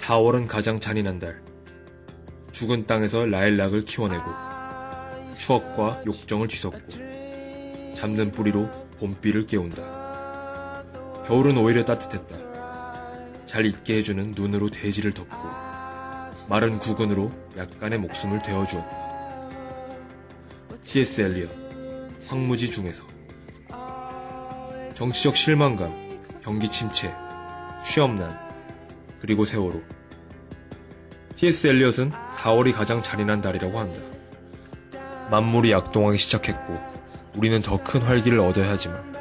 4월은 가장 잔인한 달. 죽은 땅에서 라일락을 키워내고 추억과 욕정을 뒤섞고 잠든 뿌리로 봄비를 깨운다. 겨울은 오히려 따뜻했다. 잘 잊게 해주는 눈으로 대지를 덮고 마른 구근으로 약간의 목숨을 데워주었다. T.S. 엘리엇, 황무지 중에서. 정치적 실망감, 경기 침체, 취업난, 그리고 세월호. T.S. 엘리엇은 4월이 가장 잔인한 달이라고 한다. 만물이 약동하기 시작했고 우리는 더 큰 활기를 얻어야 하지만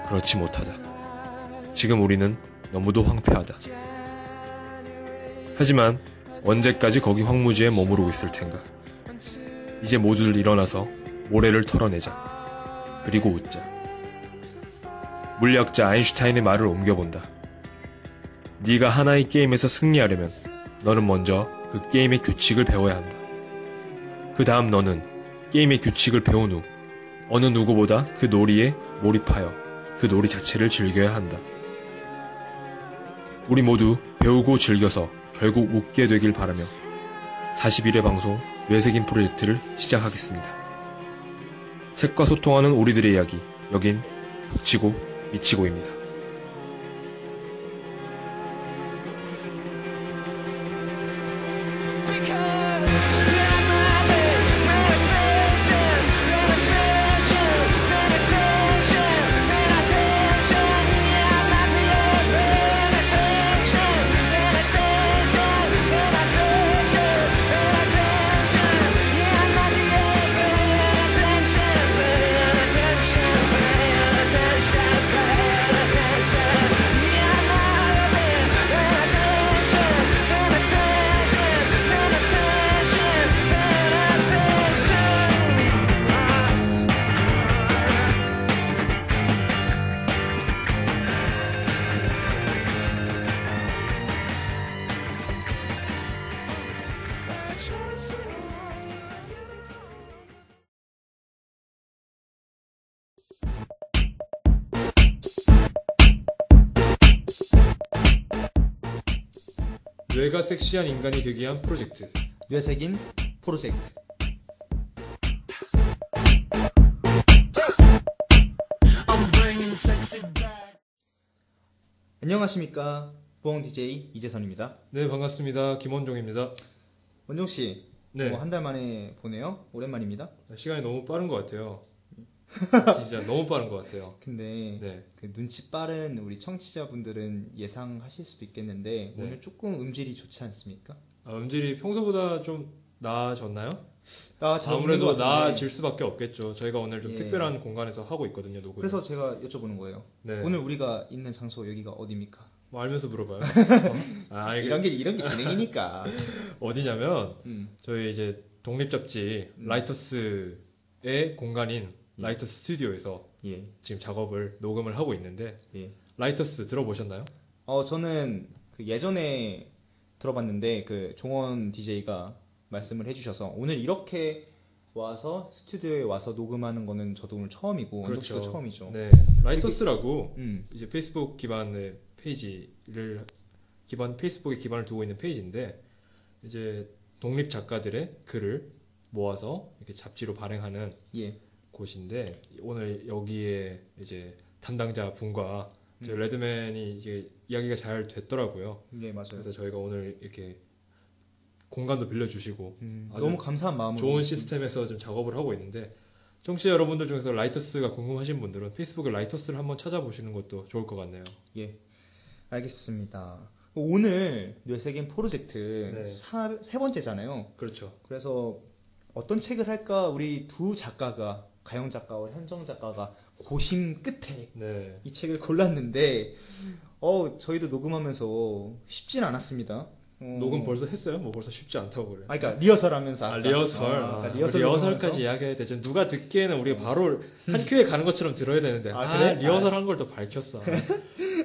그렇지 못하다. 지금 우리는 너무도 황폐하다. 하지만 언제까지 거기 황무지에 머무르고 있을 텐가. 이제 모두들 일어나서 모래를 털어내자. 그리고 웃자. 물리학자 아인슈타인의 말을 옮겨본다. 네가 하나의 게임에서 승리하려면 너는 먼저 그 게임의 규칙을 배워야 한다. 그 다음 너는 게임의 규칙을 배운 후 어느 누구보다 그 놀이에 몰입하여 그 놀이 자체를 즐겨야 한다. 우리 모두 배우고 즐겨서 결국 웃게 되길 바라며 41회 방송 뇌색인 프로젝트를 시작하겠습니다. 책과 소통하는 우리들의 이야기, 여긴 북치고 미치고입니다. 뇌가 섹시한 인간이 되기 위한 프로젝트 뇌색인 프로젝트. 안녕하십니까, 부엉 DJ 이재선입니다. 네, 반갑습니다. 김원종입니다. 원종씨, 네. 한 달 만에 보네요. 오랜만입니다. 시간이 너무 빠른 것 같아요. 진짜 너무 빠른 것 같아요. 근데 네. 그 눈치 빠른 우리 청취자분들은 예상하실 수도 있겠는데 네. 오늘 조금 음질이 좋지 않습니까? 음질이 평소보다 좀 나아졌나요? 아무래도 나아질 수밖에 없겠죠. 저희가 오늘 좀 예. 특별한 공간에서 하고 있거든요, 녹음. 그래서 제가 여쭤보는 거예요. 네. 오늘 우리가 있는 장소 여기가 어디입니까? 뭐 알면서 물어봐요. 이런 게 진행이니까. 어디냐면 저희 이제 독립 잡지 라이터스의 공간인 라이터스 스튜디오에서 예. 지금 녹음을 하고 있는데 예. 라이터스 들어보셨나요? 저는 그 예전에 들어봤는데 그 종원 DJ가 말씀을 해주셔서 오늘 이렇게 와서 스튜디오에 와서 녹음하는 거는 저도 오늘 처음이고 원종 씨도 처음이죠. 네, 라이터스라고 이제 페이스북 기반의 페이스북에 기반을 두고 있는 페이지인데 이제 독립 작가들의 글을 모아서 이렇게 잡지로 발행하는 예. 곳인데 오늘 여기에 이제 담당자 분과 레드맨이 이제 이야기가 잘 됐더라고요. 예, 맞아요. 그래서 저희가 오늘 이렇게 공간도 빌려주시고 너무 감사한 마음으로 좋은 시스템에서 좀 작업을 하고 있는데 청취자 여러분들 중에서 라이터스가 궁금하신 분들은 페이스북에 라이터스를 한번 찾아보시는 것도 좋을 것 같네요. 예, 알겠습니다. 오늘 뇌색인 프로젝트 네. 세 번째잖아요. 그렇죠. 그래서 어떤 책을 할까 우리 두 작가가 가영 작가와 현정 작가가 고심 끝에 네. 이 책을 골랐는데 저희도 녹음하면서 쉽진 않았습니다. 녹음 벌써 했어요? 뭐 벌써 쉽지 않다고 그래. 그러니까 리허설하면서 아까. 리허설까지 이야기해야 되죠. 누가 듣기에는 우리가 바로 한 큐에 가는 것처럼 들어야 되는데. 그래? 리허설 한 걸 더 밝혔어.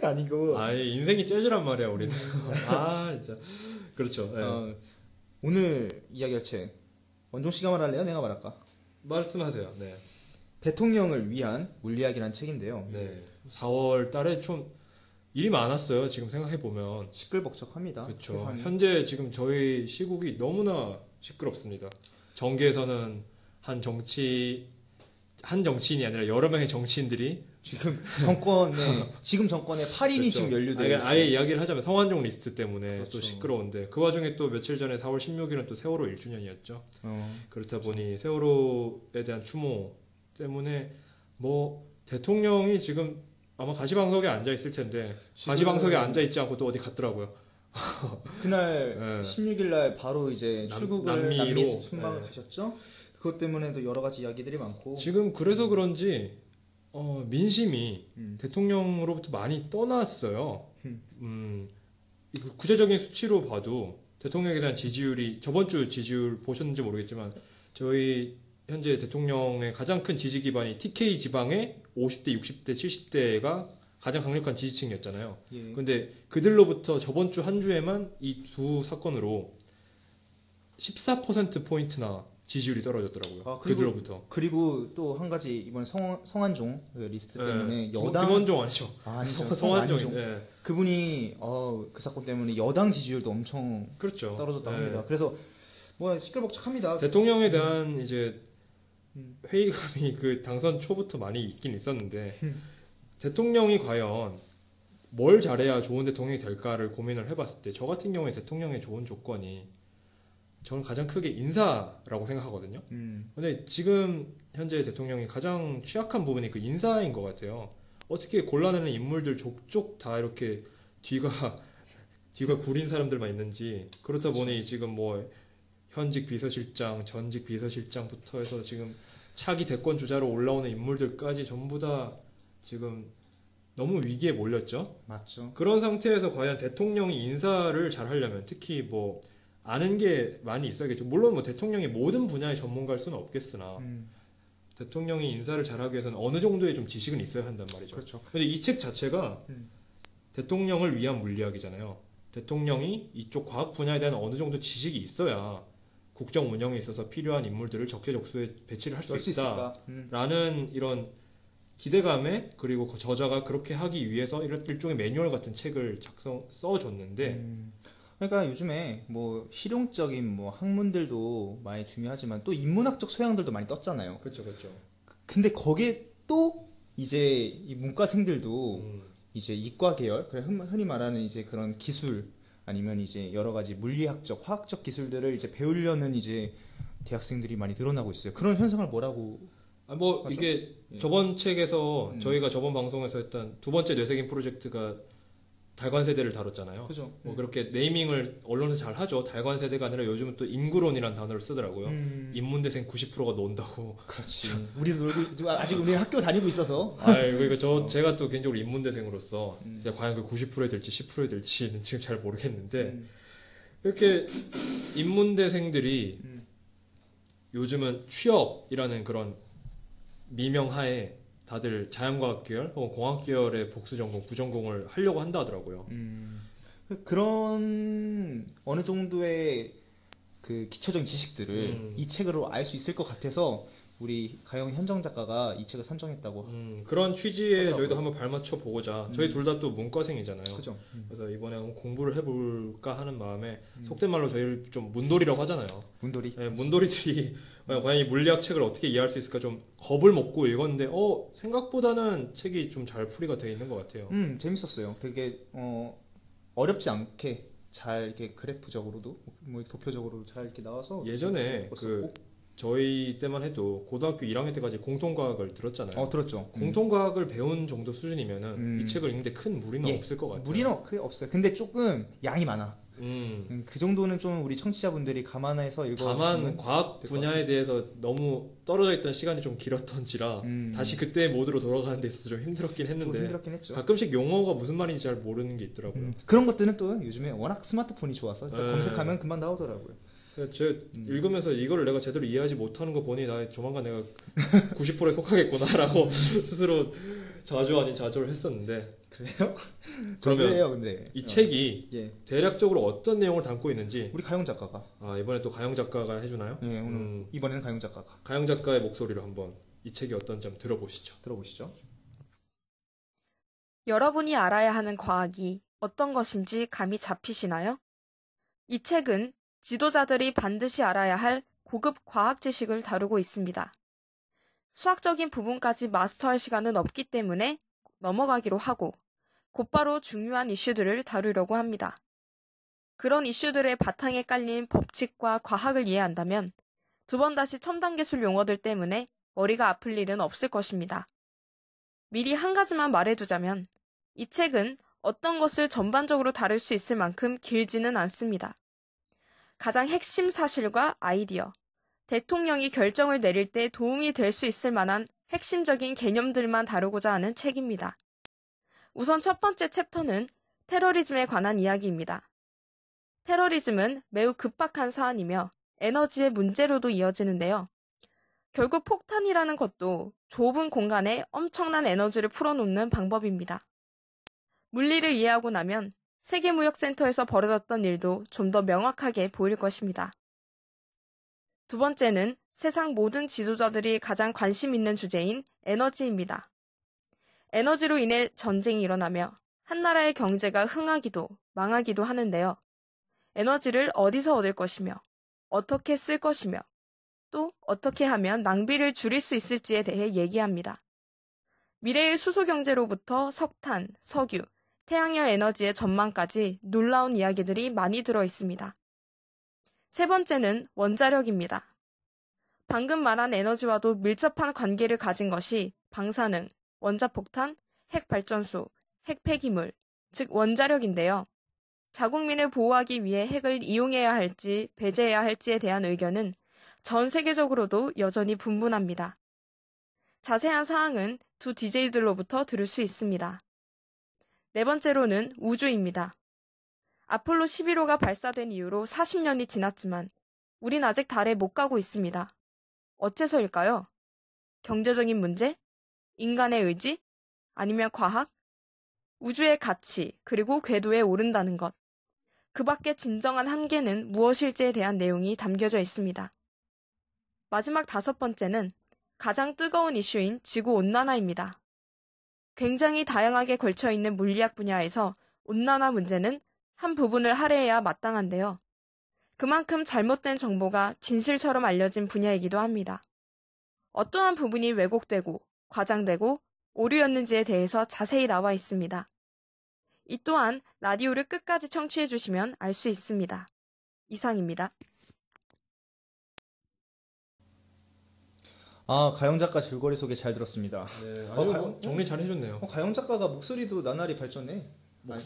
아니고. 인생이 재즈란 말이야 우리는. 진짜. 그렇죠. 네. 오늘 이야기할 책 원종 씨가 말할래요? 내가 말할까? 말씀하세요. 네. 대통령을 위한 물리학이라는 책인데요. 네. 4월 달에 좀 일이 많았어요. 지금 생각해 보면. 시끌벅적합니다. 그렇죠. 세상이. 현재 지금 저희 시국이 너무나 시끄럽습니다. 정계에서는 한 정치인이 아니라 여러 명의 정치인들이 지금 정권에 8인이 그렇죠. 지금 연루되어 있어요. 아예 이야기를 하자면 성완종 리스트 때문에 그렇죠. 또 시끄러운데 그 와중에 또 며칠 전에 4월 16일은 또 세월호 1주년이었죠. 그렇다 보니 세월호에 대한 추모 때문에 뭐 대통령이 지금 아마 가시방석에 앉아 있을 텐데 가시방석에 앉아 있지 않고 또 어디 갔더라고요. 그날 네. 16일 날 바로 이제 출국을 남미로, 남미 순방을 네. 가셨죠. 그것 때문에도 여러 가지 이야기들이 많고 지금 그래서 그런지 민심이 음. 대통령으로부터 많이 떠났어요. 이 구체적인 수치로 봐도 대통령에 대한 지지율이 저번 주 지지율 보셨는지 모르겠지만 저희 현재 대통령의 가장 큰 지지 기반이 TK 지방의 50대, 60대, 70대가 가장 강력한 지지층이었잖아요. 예. 근데 그들로부터 저번 주 한 주에만 이 두 사건으로 14%포인트나 지지율이 떨어졌더라고요. 그들로부터. 그리고 또 한 가지 이번 성완종 그 리스트 때문에 여당 김원종 아니죠? 아니죠. 성완종. 성완종. 네. 그분이 그 사건 때문에 여당 지지율도 엄청 그렇죠. 떨어졌다고 네. 합니다. 그래서 뭐 시끌벅적합니다. 대통령에 대한 이제 회의감이 그 당선 초부터 많이 있긴 있었는데 대통령이 과연 뭘 잘해야 좋은 대통령이 될까를 고민을 해봤을 때 저 같은 경우에 대통령의 좋은 조건이 저는 가장 크게 인사라고 생각하거든요. 근데 지금 현재 대통령이 가장 취약한 부분이 그 인사인 것 같아요. 어떻게 골라내는 인물들 족족 다 이렇게 뒤가 구린 사람들만 있는지 그렇다 보니 지금 뭐 현직 비서실장, 전직 비서실장부터 해서 지금 차기 대권 주자로 올라오는 인물들까지 전부 다 지금 너무 위기에 몰렸죠. 맞죠. 그런 상태에서 과연 대통령이 인사를 잘 하려면 특히 뭐 아는 게 많이 있어야겠죠. 물론 뭐 대통령이 모든 분야의 전문가일 수는 없겠으나 대통령이 인사를 잘하기 위해서는 어느 정도의 좀 지식은 있어야 한단 말이죠. 그렇죠. 근데 이 책 자체가 대통령을 위한 물리학이잖아요. 대통령이 이쪽 과학 분야에 대한 어느 정도 지식이 있어야 국정 운영에 있어서 필요한 인물들을 적재적소에 배치를 할 수 있다라는 이런 기대감에 그리고 그 저자가 그렇게 하기 위해서 일종의 매뉴얼 같은 책을 써줬는데 그러니까 요즘에 뭐 실용적인 뭐 학문들도 많이 중요하지만 또 인문학적 소양들도 많이 떴잖아요. 그렇죠, 그렇죠. 근데 거기에 또 이제 이 문과생들도 이제 이과 계열, 그래 흔히 말하는 이제 그런 기술 아니면 이제 여러 가지 물리학적, 화학적 기술들을 이제 배우려는 이제 대학생들이 많이 늘어나고 있어요. 그런 현상을 뭐라고? 뭐 맞죠? 이게 저번 책에서 저희가 저번 방송에서 했던 두 번째 뇌세균 프로젝트가 달관 세대를 다뤘잖아요. 그죠. 뭐 그렇게 네이밍을 언론에서 잘 하죠. 달관 세대가 아니라 요즘은 또 인구론이라는 단어를 쓰더라고요. 인문대생 90%가 논다고. 그렇지. 우리도 놀고 아직 우리는 학교 다니고 있어서. 그러니까 제가 또 개인적으로 인문대생으로서 과연 그 90%에 될지 10%에 될지는 지금 잘 모르겠는데 이렇게 인문대생들이 요즘은 취업이라는 그런 미명하에 다들 자연과학 계열 혹은 공학 계열의 복수 전공, 부전공을 하려고 한다 하더라고요. 그런 어느 정도의 그 기초적인 지식들을 이 책으로 알 수 있을 것 같아서 우리 가영 현정 작가가 이 책을 선정했다고. 그런 취지에 저희도 한번 발맞춰 보고자. 저희 둘 다 또 문과생이잖아요. 그죠. 그래서 이번에 한번 공부를 해볼까 하는 마음에 속된 말로 저희를 좀 문돌이라고 하잖아요. 문돌이. 네, 문돌이들이 과연 이 물리학 책을 어떻게 이해할 수 있을까 좀 겁을 먹고 읽었는데 생각보다는 책이 좀 잘 풀이가 되어 있는 것 같아요. 재밌었어요. 되게 어렵지 않게 잘 이렇게 그래프적으로도 뭐 도표적으로도 잘 이렇게 나와서 예전에 저희 때만 해도 고등학교 1학년 때까지 공통과학을 들었잖아요. 들었죠. 공통과학을 배운 정도 수준이면은 이 책을 읽는데 큰 무리는 없을 것 같아요. 무리는 크게 없어요. 근데 조금 양이 많아. 그 정도는 좀 우리 청취자분들이 감안해서 읽어주시면. 다만 과학 분야에 대해서 너무 떨어져 있던 시간이 좀 길었던지라 다시 그때 모드로 돌아가는 데 있어서 좀 힘들었긴 했는데 좀 힘들었긴 했죠. 가끔씩 용어가 무슨 말인지 잘 모르는 게 있더라고요. 그런 것들은 또 요즘에 워낙 스마트폰이 좋아서 또 검색하면 금방 나오더라고요. 제가 읽으면서 이거를 내가 제대로 이해하지 못하는 거 보니 나 조만간 내가 90%에 속하겠구나라고 스스로 자주 아닌 자조를 했었는데. 그래요? 그러면 근데 이 책이 예. 대략적으로 어떤 내용을 담고 있는지 우리 가영 작가가 이번에 또 가영 작가가 해주나요? 네, 오늘 이번에는 가영 작가가 가영 작가의 목소리로 한번 이 책이 어떤지 한번 들어보시죠. 여러분이 알아야 하는 과학이 어떤 것인지 감이 잡히시나요? 이 책은 지도자들이 반드시 알아야 할 고급 과학 지식을 다루고 있습니다. 수학적인 부분까지 마스터할 시간은 없기 때문에 넘어가기로 하고 곧바로 중요한 이슈들을 다루려고 합니다. 그런 이슈들의 바탕에 깔린 법칙과 과학을 이해한다면 두 번 다시 첨단 기술 용어들 때문에 머리가 아플 일은 없을 것입니다. 미리 한 가지만 말해두자면 이 책은 어떤 것을 전반적으로 다룰 수 있을 만큼 길지는 않습니다. 가장 핵심 사실과 아이디어, 대통령이 결정을 내릴 때 도움이 될 수 있을 만한 핵심적인 개념들만 다루고자 하는 책입니다. 우선 첫 번째 챕터는 테러리즘에 관한 이야기입니다. 테러리즘은 매우 급박한 사안이며 에너지의 문제로도 이어지는데요. 결국 폭탄이라는 것도 좁은 공간에 엄청난 에너지를 풀어놓는 방법입니다. 물리를 이해하고 나면 세계무역센터에서 벌어졌던 일도 좀 더 명확하게 보일 것입니다. 두 번째는 세상 모든 지도자들이 가장 관심 있는 주제인 에너지입니다. 에너지로 인해 전쟁이 일어나며 한 나라의 경제가 흥하기도 망하기도 하는데요. 에너지를 어디서 얻을 것이며 어떻게 쓸 것이며 또 어떻게 하면 낭비를 줄일 수 있을지에 대해 얘기합니다. 미래의 수소경제로부터 석탄, 석유, 태양열 에너지의 전망까지 놀라운 이야기들이 많이 들어 있습니다. 세 번째는 원자력입니다. 방금 말한 에너지와도 밀접한 관계를 가진 것이 방사능, 원자폭탄, 핵발전소, 핵폐기물, 즉 원자력인데요. 자국민을 보호하기 위해 핵을 이용해야 할지 배제해야 할지에 대한 의견은 전 세계적으로도 여전히 분분합니다. 자세한 사항은 두 DJ들로부터 들을 수 있습니다. 네 번째로는 우주입니다. 아폴로 11호가 발사된 이후로 40년이 지났지만 우린 아직 달에 못 가고 있습니다. 어째서일까요? 경제적인 문제? 인간의 의지? 아니면 과학? 우주의 가치, 그리고 궤도에 오른다는 것. 그 밖에 진정한 한계는 무엇일지에 대한 내용이 담겨져 있습니다. 마지막 다섯 번째는 가장 뜨거운 이슈인 지구온난화입니다. 굉장히 다양하게 걸쳐있는 물리학 분야에서 온난화 문제는 한 부분을 할애해야 마땅한데요. 그만큼 잘못된 정보가 진실처럼 알려진 분야이기도 합니다. 어떠한 부분이 왜곡되고 과장되고 오류였는지에 대해서 자세히 나와 있습니다. 이 또한 라디오를 끝까지 청취해 주시면 알 수 있습니다. 이상입니다. 가영 작가 줄거리 소개 잘 들었습니다. 네, 아유, 정리 잘 해줬네요. 가영 작가가 목소리도 나날이 발전해.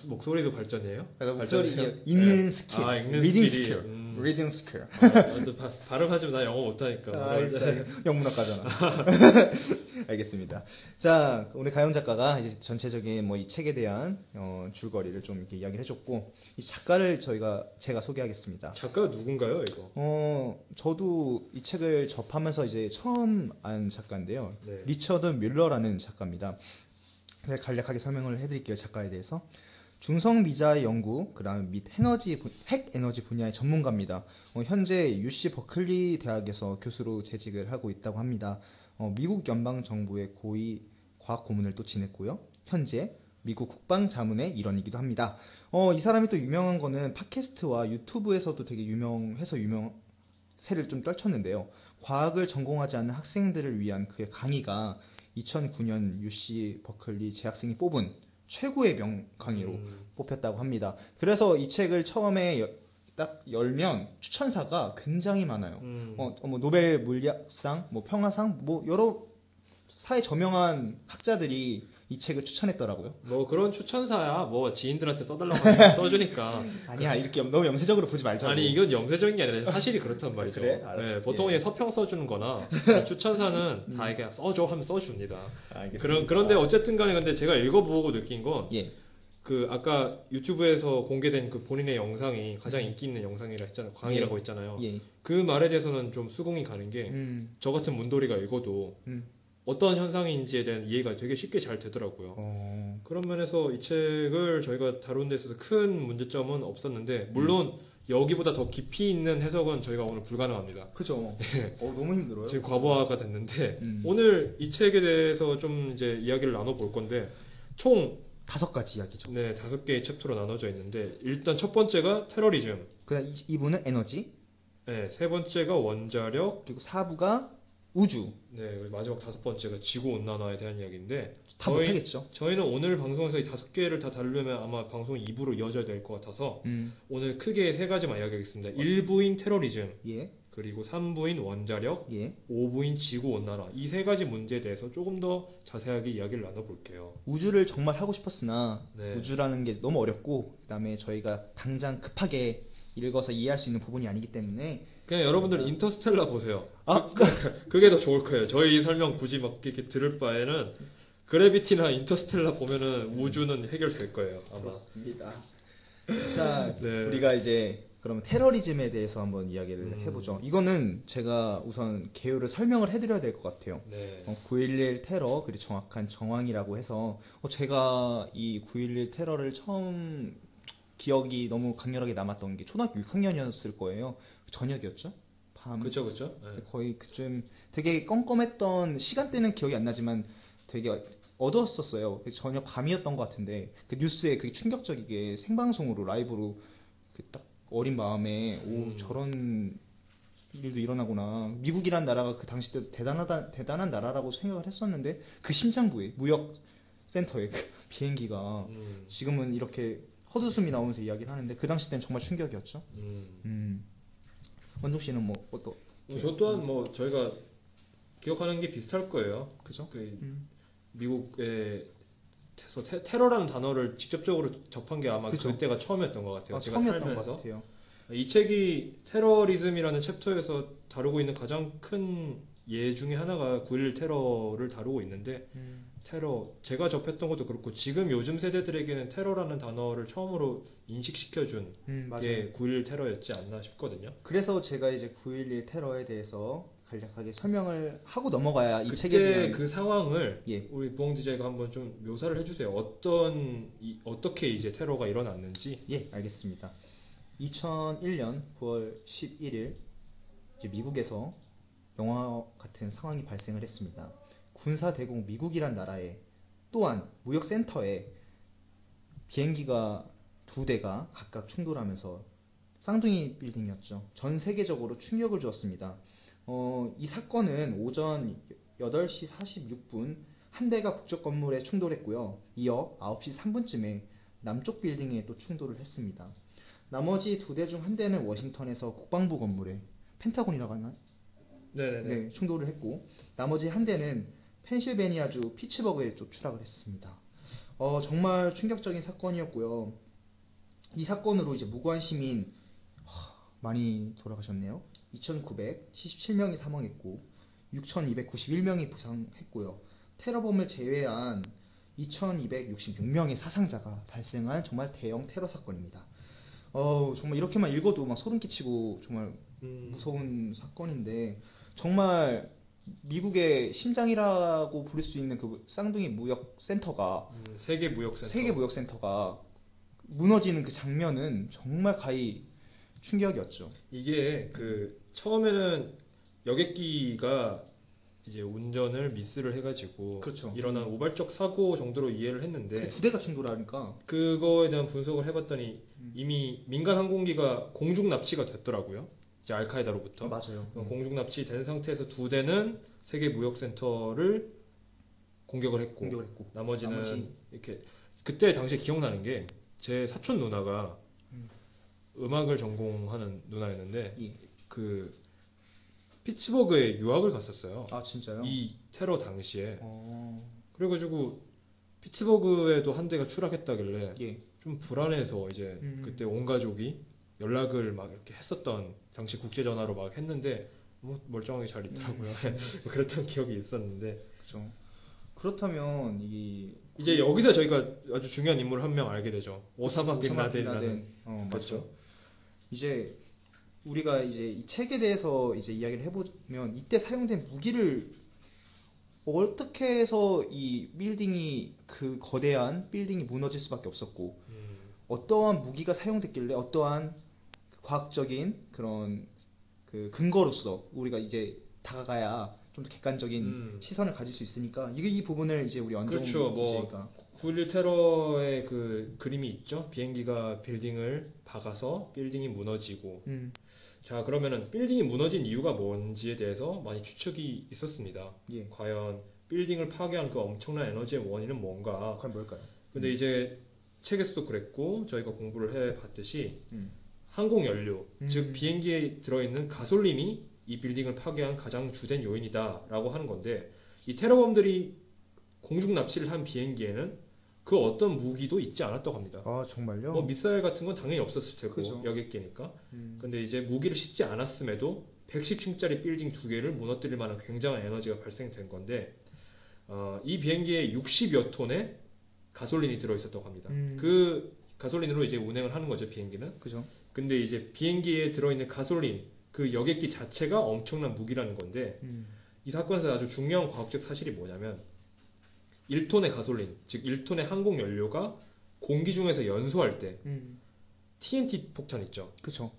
목소리도 발전해요? 목소리 읽는 스킬, 읽는 리딩 스킬이, 스킬, 리딩 스킬. 발음하지 마, 나 영어 못하니까. 알겠어요. 영문학과잖아. 알겠습니다. 자, 오늘 가영 작가가 이제 전체적인 이 책에 대한 줄거리를 좀 이렇게 이야기를 해줬고, 이 작가를 제가 소개하겠습니다. 작가가 누군가요, 이거? 저도 이 책을 접하면서 이제 처음 안 작가인데요. 네. 리처드 뮬러라는 작가입니다. 제가 간략하게 설명을 해드릴게요. 작가에 대해서. 중성미자의 연구, 그다음 및 핵 에너지 분야의 전문가입니다. 현재 UC 버클리 대학에서 교수로 재직을 하고 있다고 합니다. 미국 연방 정부의 고위 과학 고문을 또 지냈고요. 현재 미국 국방자문의 일원이기도 합니다. 이 사람이 또 유명한 거는 팟캐스트와 유튜브에서도 되게 유명해서 세를 좀 떨쳤는데요. 과학을 전공하지 않는 학생들을 위한 그의 강의가 2009년 UC 버클리 재학생이 뽑은 최고의 명강의로 뽑혔다고 합니다. 그래서 이 책을 처음에 딱 열면 추천사가 굉장히 많아요. 노벨 물리학상, 평화상, 여러 사회 저명한 학자들이 이 책을 추천했더라고요. 그런 추천사야 지인들한테 써달라고 하면 써주니까. 아니야, 이렇게 너무 염세적으로 보지 말자고. 아니, 이건 염세적인 게 아니라 사실이 그렇단 말이죠. 그래? 알았어. 네, 보통 서평 써주는 거나 추천사는 다 이렇게 써줘 하면 써줍니다. 알겠습니다. 그런데 어쨌든 간에 근데 제가 읽어보고 느낀 건 예. 아까 유튜브에서 공개된 그 본인의 영상이 가장 인기 있는 영상이라 했잖아요. 강의라고 했잖아요. 예. 그 말에 대해서는 좀 수긍이 가는 게 저 같은 문돌이가 읽어도 어떤 현상인지에 대한 이해가 되게 쉽게 잘 되더라고요. 그런 면에서 이 책을 저희가 다룬 데 있어서 큰 문제점은 없었는데, 물론 여기보다 더 깊이 있는 해석은 저희가 오늘 불가능합니다. 그죠. 너무 힘들어요. 지금 과부하가 됐는데, 오늘 이 책에 대해서 좀 이제 이야기를 나눠볼 건데, 총 5가지 이야기죠. 네, 5개의 챕터로 나눠져 있는데 일단 첫 번째가 테러리즘, 그다음 2부는 에너지, 네, 세 번째가 원자력, 그리고 4부가 우주. 네, 그리고 마지막 5번째가 지구 온난화에 대한 이야기인데 다 못하겠죠. 저희는 오늘 방송에서 이 5개를 다 다루려면 아마 방송 2부로 이어져야 될 것 같아서 오늘 크게 3가지만 이야기하겠습니다. 1부인 테러리즘, 예, 그리고 3부인 원자력, 예. 5부인 지구 온난화, 이 3가지 문제에 대해서 조금 더 자세하게 이야기를 나눠볼게요. 우주를 정말 하고 싶었으나 네. 우주라는 게 너무 어렵고 그다음에 저희가 당장 급하게 읽어서 이해할 수 있는 부분이 아니기 때문에 그냥 여러분들 인터스텔라 보세요. 아, 그게 더 좋을 거예요. 저희 설명 굳이 막 이렇게 들을 바에는 그래비티나 인터스텔라 보면은 우주는 해결될 거예요. 아마. 그렇습니다. 자, 네. 우리가 이제 그럼 테러리즘에 대해서 한번 이야기를 해보죠. 이거는 제가 우선 개요를 설명을 해드려야 될 것 같아요. 네. 9.11 테러 그리고 정확한 정황이라고 해서 제가 이 9.11 테러를 처음 기억이 너무 강렬하게 남았던 게 초등학교 6학년이었을 거예요. 저녁이었죠? 밤. 그렇죠, 그렇죠. 네. 거의 그쯤 되게 껌껌했던 시간대는 기억이 안 나지만 되게 어두웠었어요. 저녁 밤이었던 것 같은데 그 뉴스에 그게 충격적이게 생방송으로 라이브로 그 딱 어린 마음에 저런 일도 일어나구나. 미국이란 나라가 그 당시 때 대단한 나라라고 생각을 했었는데 그 심장부에 무역 센터에 그 비행기가 지금은 이렇게 헛웃음이 나오면서 이야기를 하는데 그 당시 때는 정말 충격이었죠. 원종 씨는 뭐 어떤? 저 또한 뭐 저희가 기억하는 게 비슷할 거예요. 그죠? 미국에서 테러라는 단어를 직접적으로 접한 게 아마 그쵸. 그때가 처음이었던 것 같아요. 제가 처음이었던 살면서. 것 같아요. 이 책이 테러리즘이라는 챕터에서 다루고 있는 가장 큰 예 중에 하나가 9.11 테러를 다루고 있는데 테러, 제가 접했던 것도 그렇고 지금 요즘 세대들에게는 테러라는 단어를 처음으로 인식시켜준 게 9.11 테러였지 않나 싶거든요. 그래서 제가 이제 9.11 테러에 대해서 간략하게 설명을 하고 넘어가야 이 책에 그때 대한 그 상황을 예. 우리 부엉 디제이가 한번 좀 묘사를 해주세요. 어떻게 이제 테러가 일어났는지. 예, 알겠습니다. 2001년 9월 11일 이제 미국에서 영화 같은 상황이 발생을 했습니다. 군사대국 미국이란 나라에 또한 무역센터에 비행기가 2대가 각각 충돌하면서 쌍둥이 빌딩이었죠. 전 세계적으로 충격을 주었습니다. 이 사건은 오전 8시 46분 한 대가 북쪽 건물에 충돌했고요. 이어 9시 3분쯤에 남쪽 빌딩에 또 충돌을 했습니다. 나머지 2대 중 한 대는 워싱턴에서 국방부 건물에 펜타곤이라고 하나요? 네네네. 네, 충돌을 했고 나머지 한 대는 펜실베니아주 피츠버그에 좀 추락을 했습니다. 정말 충격적인 사건이었고요. 이 사건으로 이제 무고한 시민 많이 돌아가셨네요. 2,977명이 사망했고 6,291명이 부상했고요. 테러범을 제외한 2,266명의 사상자가 발생한 정말 대형 테러 사건입니다. 정말 이렇게만 읽어도 막 소름 끼치고 정말 무서운 사건인데 정말 미국의 심장이라고 부를 수 있는 그 쌍둥이 무역센터가 세계 무역센터가 무너지는 그 장면은 정말 가히 충격이었죠. 이게 그 처음에는 여객기가 이제 운전을 미스를 해가지고 그렇죠. 일어난 우발적 사고 정도로 이해를 했는데 그 2대가 충돌하니까 그거에 대한 분석을 해봤더니 이미 민간 항공기가 공중 납치가 됐더라고요. 이제 알카에다로부터 맞아요. 공중 납치된 상태에서 2대는 세계 무역센터를 공격을 했고 나머지는 이렇게 그때 당시에 기억나는 게 제 사촌 누나가 음악을 전공하는 누나였는데 예. 그 피츠버그에 유학을 갔었어요. 아 진짜요? 이 테러 당시에. 그래가지고 피츠버그에도 한 대가 추락했다길래 예. 좀 불안해서 이제 그때 온 가족이 연락을 막 이렇게 했었던 당시 국제 전화로 막 했는데 뭐 멀쩡하게 잘 있더라고요. 그랬던 기억이 있었는데. 그렇죠. 그렇다면 이제 여기서 저희가 아주 중요한 인물 한 명 알게 되죠. 오사마 빈 라덴이라는. 맞죠. 이제 우리가 이제 이 책에 대해서 이제 이야기를 해보면 이때 사용된 무기를 어떻게 해서 이 빌딩이 그 거대한 빌딩이 무너질 수밖에 없었고 어떠한 무기가 사용됐길래 어떠한 그 과학적인 그런 그 근거로서 우리가 이제 다가가야 좀 더 객관적인 시선을 가질 수 있으니까 이 부분을 이제 우리 원종 그렇죠. DJ가 9.11 테러의 그 그림이 있죠. 비행기가 빌딩을 박아서 빌딩이 무너지고. 자, 그러면은 빌딩이 무너진 이유가 뭔지에 대해서 많이 추측이 있었습니다. 예. 과연 빌딩을 파괴한 그 엄청난 에너지의 원인은 뭔가. 과연 뭘까요? 근데 이제 책에서도 그랬고 저희가 공부를 해봤듯이 음. 항공연료, 즉 비행기에 들어있는 가솔린이 이 빌딩을 파괴한 가장 주된 요인이다라고 하는 건데, 이 테러범들이 공중 납치를 한 비행기에는 그 어떤 무기도 있지 않았다고 합니다. 아, 정말요? 뭐 미사일 같은 건 당연히 없었을 테고, 그죠. 여객기니까. 근데 이제 무기를 싣지 않았음에도 110층짜리 빌딩 2개를 무너뜨릴 만한 굉장한 에너지가 발생된 건데, 이 비행기에 60여 톤의 가솔린이 들어있었다고 합니다. 그 가솔린으로 이제 운행을 하는 거죠, 비행기는. 그죠. 근데 이제 비행기에 들어있는 가솔린, 그 여객기 자체가 엄청난 무기라는 건데, 이 사건에서 아주 중요한 과학적 사실이 뭐냐면 1톤의 가솔린, 즉 1톤의 항공 연료가 공기 중에서 연소할 때 TNT 폭탄 있죠. 그쵸.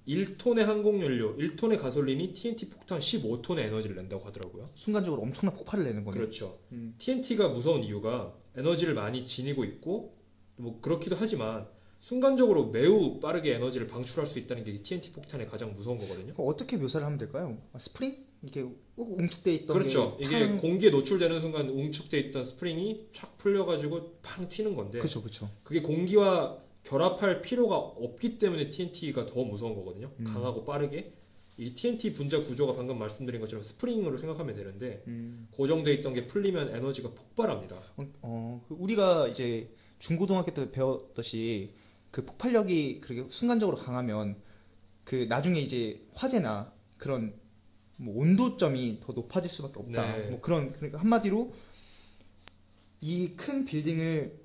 1톤의 항공 연료, 1톤의 가솔린이 TNT 폭탄 15톤의 에너지를 낸다고 하더라고요. 순간적으로 엄청난 폭발을 내는 거네요. 그렇죠. TNT가 무서운 이유가 에너지를 많이 지니고 있고, 뭐 그렇기도 하지만 순간적으로 매우 빠르게 에너지를 방출할 수 있다는 게 TNT 폭탄의 가장 무서운 거거든요. 그럼 어떻게 묘사를 하면 될까요? 스프링? 이렇게 웅축돼 있던 그렇죠. 게 이게 공기에 노출되는 순간 웅축돼 있던 스프링이 촥 풀려가지고 팡 튀는 건데, 그렇죠, 그렇죠. 그게 공기와 결합할 필요가 없기 때문에 TNT가 더 무서운 거거든요. 강하고 빠르게. 이 TNT 분자 구조가 방금 말씀드린 것처럼 스프링으로 생각하면 되는데, 고정돼 있던 게 풀리면 에너지가 폭발합니다. 우리가 이제 중고등학교 때 배웠듯이 그 폭발력이 그렇게 순간적으로 강하면 그 나중에 이제 화재나 그런 뭐 온도점이 더 높아질 수밖에 없다. 네. 뭐 그러니까 한마디로 이 큰 빌딩을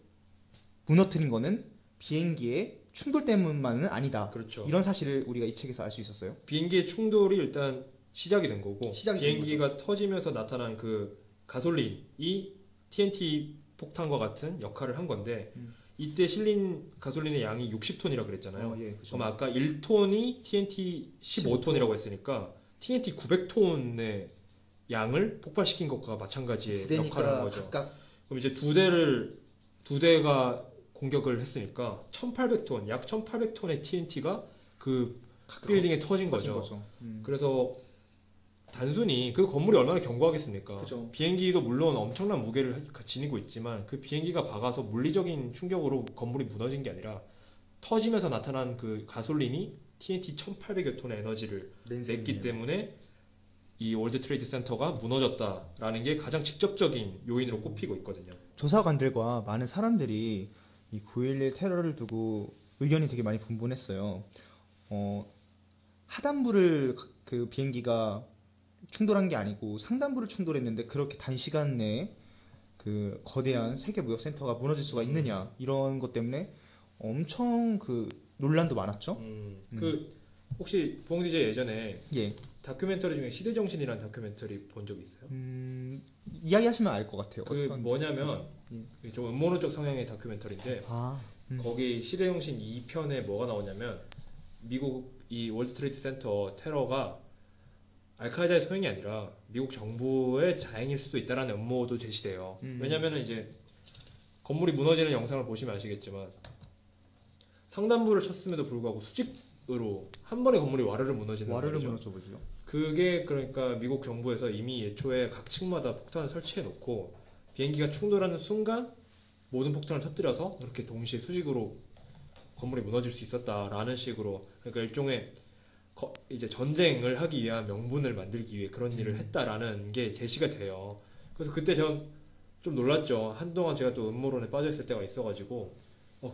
무너뜨린 거는 비행기의 충돌 때문만은 아니다. 그렇죠. 이런 사실을 우리가 이 책에서 알 수 있었어요. 비행기의 충돌이 일단 시작이 된 거고, 시작이 비행기가 터지면서 나타난 그 가솔린이 TNT 폭탄과 같은 역할을 한 건데, 이때 실린 가솔린의 양이 60톤이라 그랬잖아요. 예, 그렇죠. 그럼 아까 1톤이 TNT 15톤이라고 했으니까 TNT 900톤의 양을 폭발시킨 것과 마찬가지의 역할을 한 거죠. 각각 그럼 이제 두 대가 공격을 했으니까 1800톤, 약 1800톤의 TNT가 그 빌딩에 터진 거죠. 그래서 단순히 그 건물이 얼마나 견고하겠습니까? 그죠. 비행기도 물론 엄청난 무게를 지니고 있지만 그 비행기가 박아서 물리적인 충격으로 건물이 무너진 게 아니라 터지면서 나타난 그 가솔린이 TNT 1800여 톤의 에너지를 냈기 때문에 이 월드 트레이드 센터가 무너졌다라는 게 가장 직접적인 요인으로 꼽히고 있거든요. 조사관들과 많은 사람들이 이 9.11 테러를 두고 의견이 되게 많이 분분했어요. 하단부를 그 비행기가 충돌한 게 아니고 상단부를 충돌했는데 그렇게 단시간 내에 그 거대한 세계 무역 센터가 무너질 수가 있느냐, 이런 것 때문에 엄청 그 논란도 많았죠. 그 혹시 부엉 DJ 예전에 예. 다큐멘터리 중에 시대정신이라는 다큐멘터리 본 적 있어요? 이야기하시면 알 것 같아요. 그 어떤 뭐냐면 예. 좀 음모론적 성향의 다큐멘터리인데, 거기 시대정신 2편에 뭐가 나오냐면 미국 이 월드 트레이드 센터 테러가 알카에다의 소행이 아니라 미국 정부의 자행일 수도 있다라는 음모도 제시돼요. 왜냐면은 이제 건물이 무너지는 영상을 보시면 아시겠지만 상단부를 쳤음에도 불구하고 수직으로 한 번에 건물이 와르르 무너지는 거죠. 무너져보죠. 그게 그러니까 미국 정부에서 이미 예초에 각 층마다 폭탄을 설치해 놓고 비행기가 충돌하는 순간 모든 폭탄을 터뜨려서 그렇게 동시에 수직으로 건물이 무너질 수 있었다라는 식으로, 그러니까 일종의 이제 전쟁을 하기 위한 명분을 만들기 위해 그런 일을 했다라는 게 제시가 돼요. 그래서 그때 전 좀 놀랐죠. 한동안 제가 또 음모론에 빠져있을 때가 있어가지고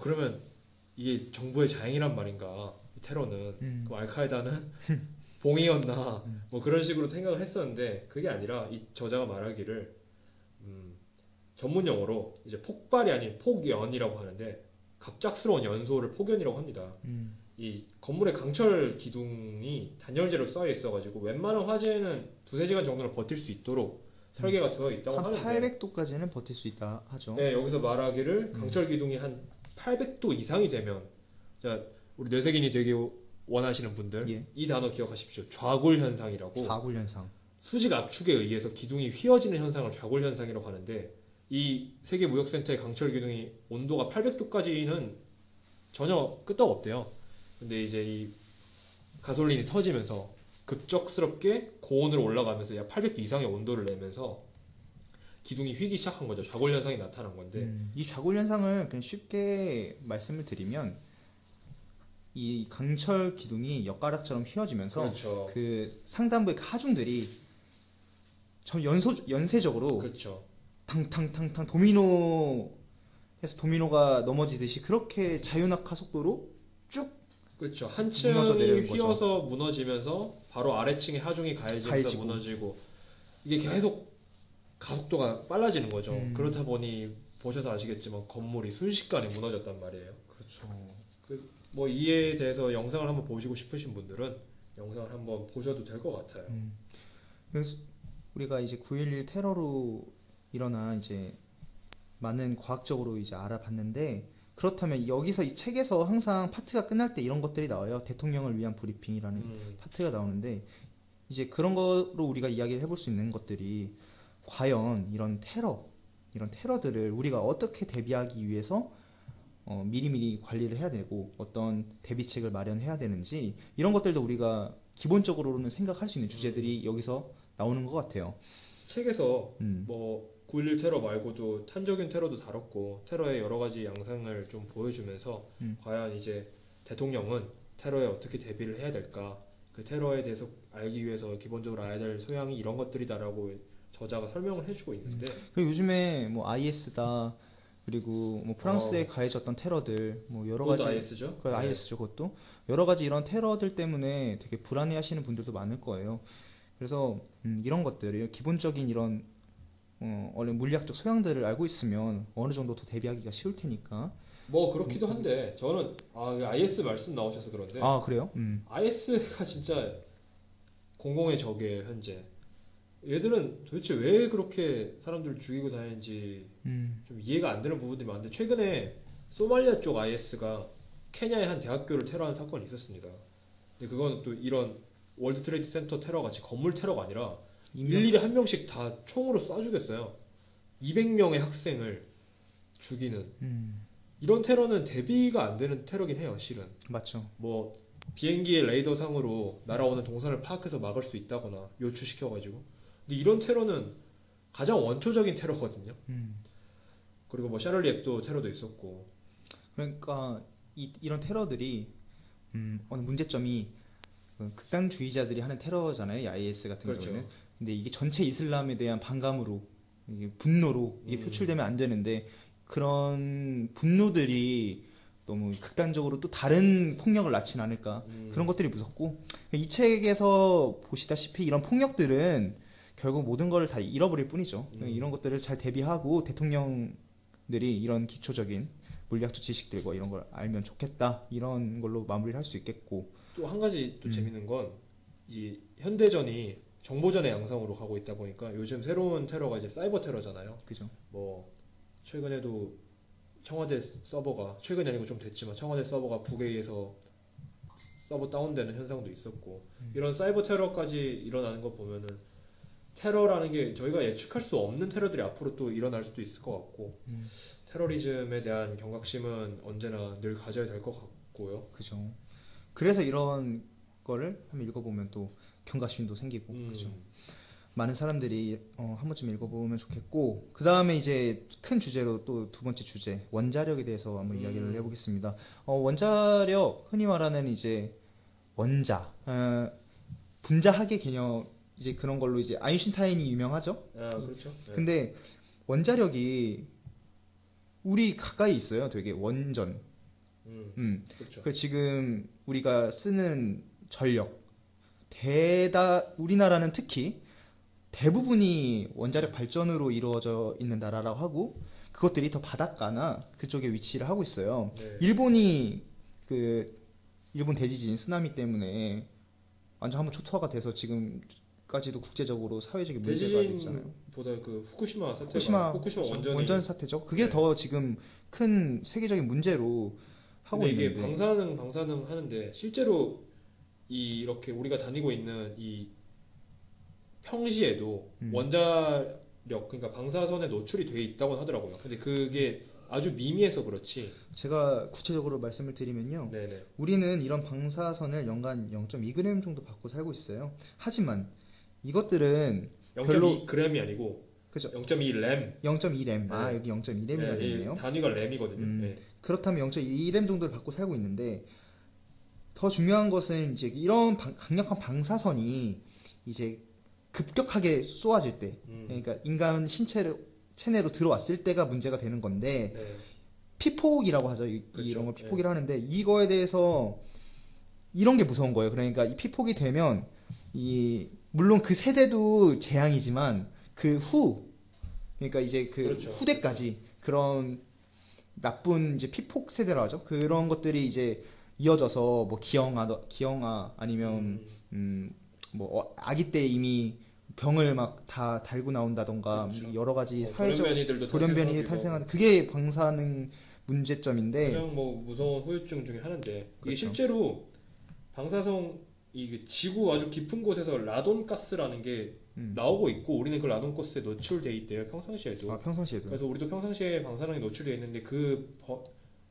그러면 이게 정부의 자행이란 말인가, 이 테러는 그럼 알카에다는 봉이었나, 뭐 그런 식으로 생각을 했었는데 그게 아니라 이 저자가 말하기를 전문 용어로 이제 폭발이 아닌 폭연이라고 하는데, 갑작스러운 연소를 폭연이라고 합니다. 이 건물의 강철 기둥이 단열재로 쌓여 있어가지고 웬만한 화재는 2-3시간 정도는 버틸 수 있도록 설계가 되어 있다고 한 하는데 800도까지는 버틸 수 있다 하죠. 네, 여기서 말하기를 강철 기둥이 한 800도 이상이 되면, 자, 우리 뇌세균이 되게 원하시는 분들, 예. 이 단어 기억하십시오. 좌골 현상이라고. 좌골 현상. 수직 압축에 의해서 기둥이 휘어지는 현상을 좌골 현상이라고 하는데, 이 세계무역센터의 강철 기둥이 온도가 800도까지는 전혀 끄떡 없대요. 근데 이제 이 가솔린이 터지면서 급작스럽게 고온으로 올라가면서 약 800도 이상의 온도를 내면서 기둥이 휘기 시작한 거죠. 좌골 현상이 나타난 건데. 이 좌골 현상을 그냥 쉽게 말씀을 드리면 이 강철 기둥이 엿가락처럼 휘어지면서 그렇죠. 그 상단부의 그 하중들이 연쇄적으로 그렇죠. 탕탕탕탕 도미노가 넘어지듯이 그렇게 자유낙하 속도로 쭉 그렇죠. 무너져 한층이 내리는 거죠. 휘어서 무너지면서 바로 아래층에 하중이 가해지면서 무너지고 이게 계속 가속도가 빨라지는 거죠. 그렇다 보니 보셔서 아시겠지만 건물이 순식간에 무너졌단 말이에요. 그렇죠. 뭐 이에 대해서 영상을 한번 보시고 싶으신 분들은 영상을 한번 보셔도 될 것 같아요. 그래서 우리가 이제 9.11 테러로 일어난 이제 많은 과학적으로 이제 알아봤는데, 그렇다면 여기서 이 책에서 항상 파트가 끝날 때 이런 것들이 나와요. 대통령을 위한 브리핑이라는 파트가 나오는데, 이제 그런 거로 우리가 이야기를 해볼 수 있는 것들이 과연 이런 테러들을 우리가 어떻게 대비하기 위해서 미리미리 관리를 해야 되고 어떤 대비책을 마련해야 되는지, 이런 것들도 우리가 기본적으로는 생각할 수 있는 주제들이 여기서 나오는 것 같아요. 책에서 뭐 9.11 테러 말고도 탄저균 테러도 다뤘고 테러의 여러 가지 양상을 좀 보여주면서 과연 이제 대통령은 테러에 어떻게 대비를 해야 될까, 그 테러에 대해서 알기 위해서 기본적으로 알아야 될 소양이 이런 것들이다라고 저자가 설명을 해주고 있는데, 그리고 요즘에 뭐 IS다, 그리고 뭐 프랑스에 가해졌던 테러들, 뭐 여러 가지 IS죠? 그 IS죠, 그것도 여러 가지 이런 테러들 때문에 되게 불안해하시는 분들도 많을 거예요. 그래서 이런 것들, 기본적인 이런 원래 물리학적 소양들을 알고 있으면 어느 정도 더 대비하기가 쉬울 테니까. 뭐 그렇기도 한데 저는 IS 말씀 나오셔서 그런데 그래요? IS가 진짜 공공의 적이에요 현재. 얘들은 도대체 왜 그렇게 사람들을 죽이고 다니는지 좀 이해가 안 되는 부분들이 많은데, 최근에 소말리아 쪽 IS가 케냐의 한 대학교를 테러한 사건이 있었습니다. 근데 그거는 또 이런 월드 트레이드 센터 테러 같이 건물 테러가 아니라 일일이 한 명씩 다 총으로 쏴 죽였어요. 200명의 학생을 죽이는 이런 테러는 대비가 안 되는 테러긴 해요, 실은. 맞죠. 뭐 비행기의 레이더상으로 날아오는 동선을 파악해서 막을 수 있다거나 요추시켜가지고. 근데 이런 테러는 가장 원초적인 테러거든요. 그리고 뭐 샤를리 앱도 테러도 있었고. 그러니까 이런 테러들이 어느 문제점이 극단주의자들이 하는 테러잖아요, 이 IS 같은 그렇죠. 경우는. 근데 이게 전체 이슬람에 대한 반감으로, 이게 분노로 이게 표출되면 안 되는데, 그런 분노들이 너무 극단적으로 또 다른 폭력을 낳진 않을까, 그런 것들이 무섭고, 이 책에서 보시다시피 이런 폭력들은 결국 모든 걸 다 잃어버릴 뿐이죠. 이런 것들을 잘 대비하고 대통령들이 이런 기초적인 물리학적 지식들과 이런 걸 알면 좋겠다, 이런 걸로 마무리를 할 수 있겠고. 또 한 가지 또 재밌는 건 이 현대전이 정보전의 양상으로 가고 있다 보니까 요즘 새로운 테러가 이제 사이버 테러잖아요. 그죠. 뭐 최근에도 청와대 서버가, 최근이 아니고 좀 됐지만 청와대 서버가 북에 의해서 서버 다운되는 현상도 있었고, 이런 사이버 테러까지 일어나는 거 보면은 테러라는 게 저희가 예측할 수 없는 테러들이 앞으로 또 일어날 수도 있을 것 같고, 테러리즘에 대한 경각심은 언제나 늘 가져야 될 것 같고요. 그죠. 그래서 이런 거를 한번 읽어보면 또 경각심도 생기고, 그죠. 많은 사람들이 한 번쯤 읽어보면 좋겠고, 그 다음에 이제 큰 주제로 또 두 번째 주제, 원자력에 대해서 한번 이야기를 해보겠습니다. 원자력, 흔히 말하는 이제 원자, 분자학의 개념, 이제 그런 걸로 이제 아인슈타인이 유명하죠. 그렇죠. 네. 근데 원자력이 우리 가까이 있어요, 되게. 원전. 그렇죠. 그 지금 우리가 쓰는 전력, 우리나라는 특히 대부분이 원자력 발전으로 이루어져 있는 나라라고 하고, 그것들이 더 바닷가나 그쪽에 위치를 하고 있어요. 네. 일본이 일본 대지진 쓰나미 때문에 완전 한번 초토화가 돼서 지금까지도 국제적으로 사회적인 문제가 되잖아요. 대지진보다 그 후쿠시마 사태가 후쿠시마 원전 사태죠. 그게 네. 더 지금 큰 세계적인 문제로 하고 근데 있는데, 이게 방사능 하는데 실제로 이렇게 우리가 다니고 있는 이 평시에도 그러니까 방사선에 노출이 돼 있다고 하더라고요. 근데 그게 아주 미미해서 그렇지. 제가 구체적으로 말씀을 드리면요. 네네. 우리는 이런 방사선을 연간 0.2g 정도 받고 살고 있어요. 하지만 이것들은 0.2g이 아니고 그죠? 0.2램. 0.2램. 아, 네. 여기 0.2램이가 되어 있네요. 단위가 램이거든요. 네. 그렇다면 0.2램 정도를 받고 살고 있는데 더 중요한 것은 이제 이런 강력한 방사선이 이제 급격하게 쏘아질 때, 그러니까 인간 체내로 들어왔을 때가 문제가 되는 건데 네. 피폭이라고 하죠. 그렇죠. 이런 걸 피폭이라고 하는데 이거에 대해서 이런 게 무서운 거예요. 그러니까 이 피폭이 되면 물론 그 세대도 재앙이지만 그 그러니까 이제 그 그렇죠. 후대까지 그런 나쁜 이제 피폭 세대라 하죠. 그런 것들이 이제 이어져서 뭐 기형아 아니면 뭐 아기 때 이미 병을 막 다 달고 나온다던가 그렇죠. 여러 가지 사회적 돌연변이들도 돌연변이 탄생하는 그게 방사능 문제점인데 가장 뭐 무서운 후유증 중에 하나인데 이게 그렇죠. 실제로 방사성 이 지구 아주 깊은 곳에서 라돈가스라는 게 나오고 있고 우리는 그 라돈가스에 노출돼 있대요. 평상시에도. 아, 평상시에도. 그래서 우리도 평상시에 방사능에 노출돼 있는데 그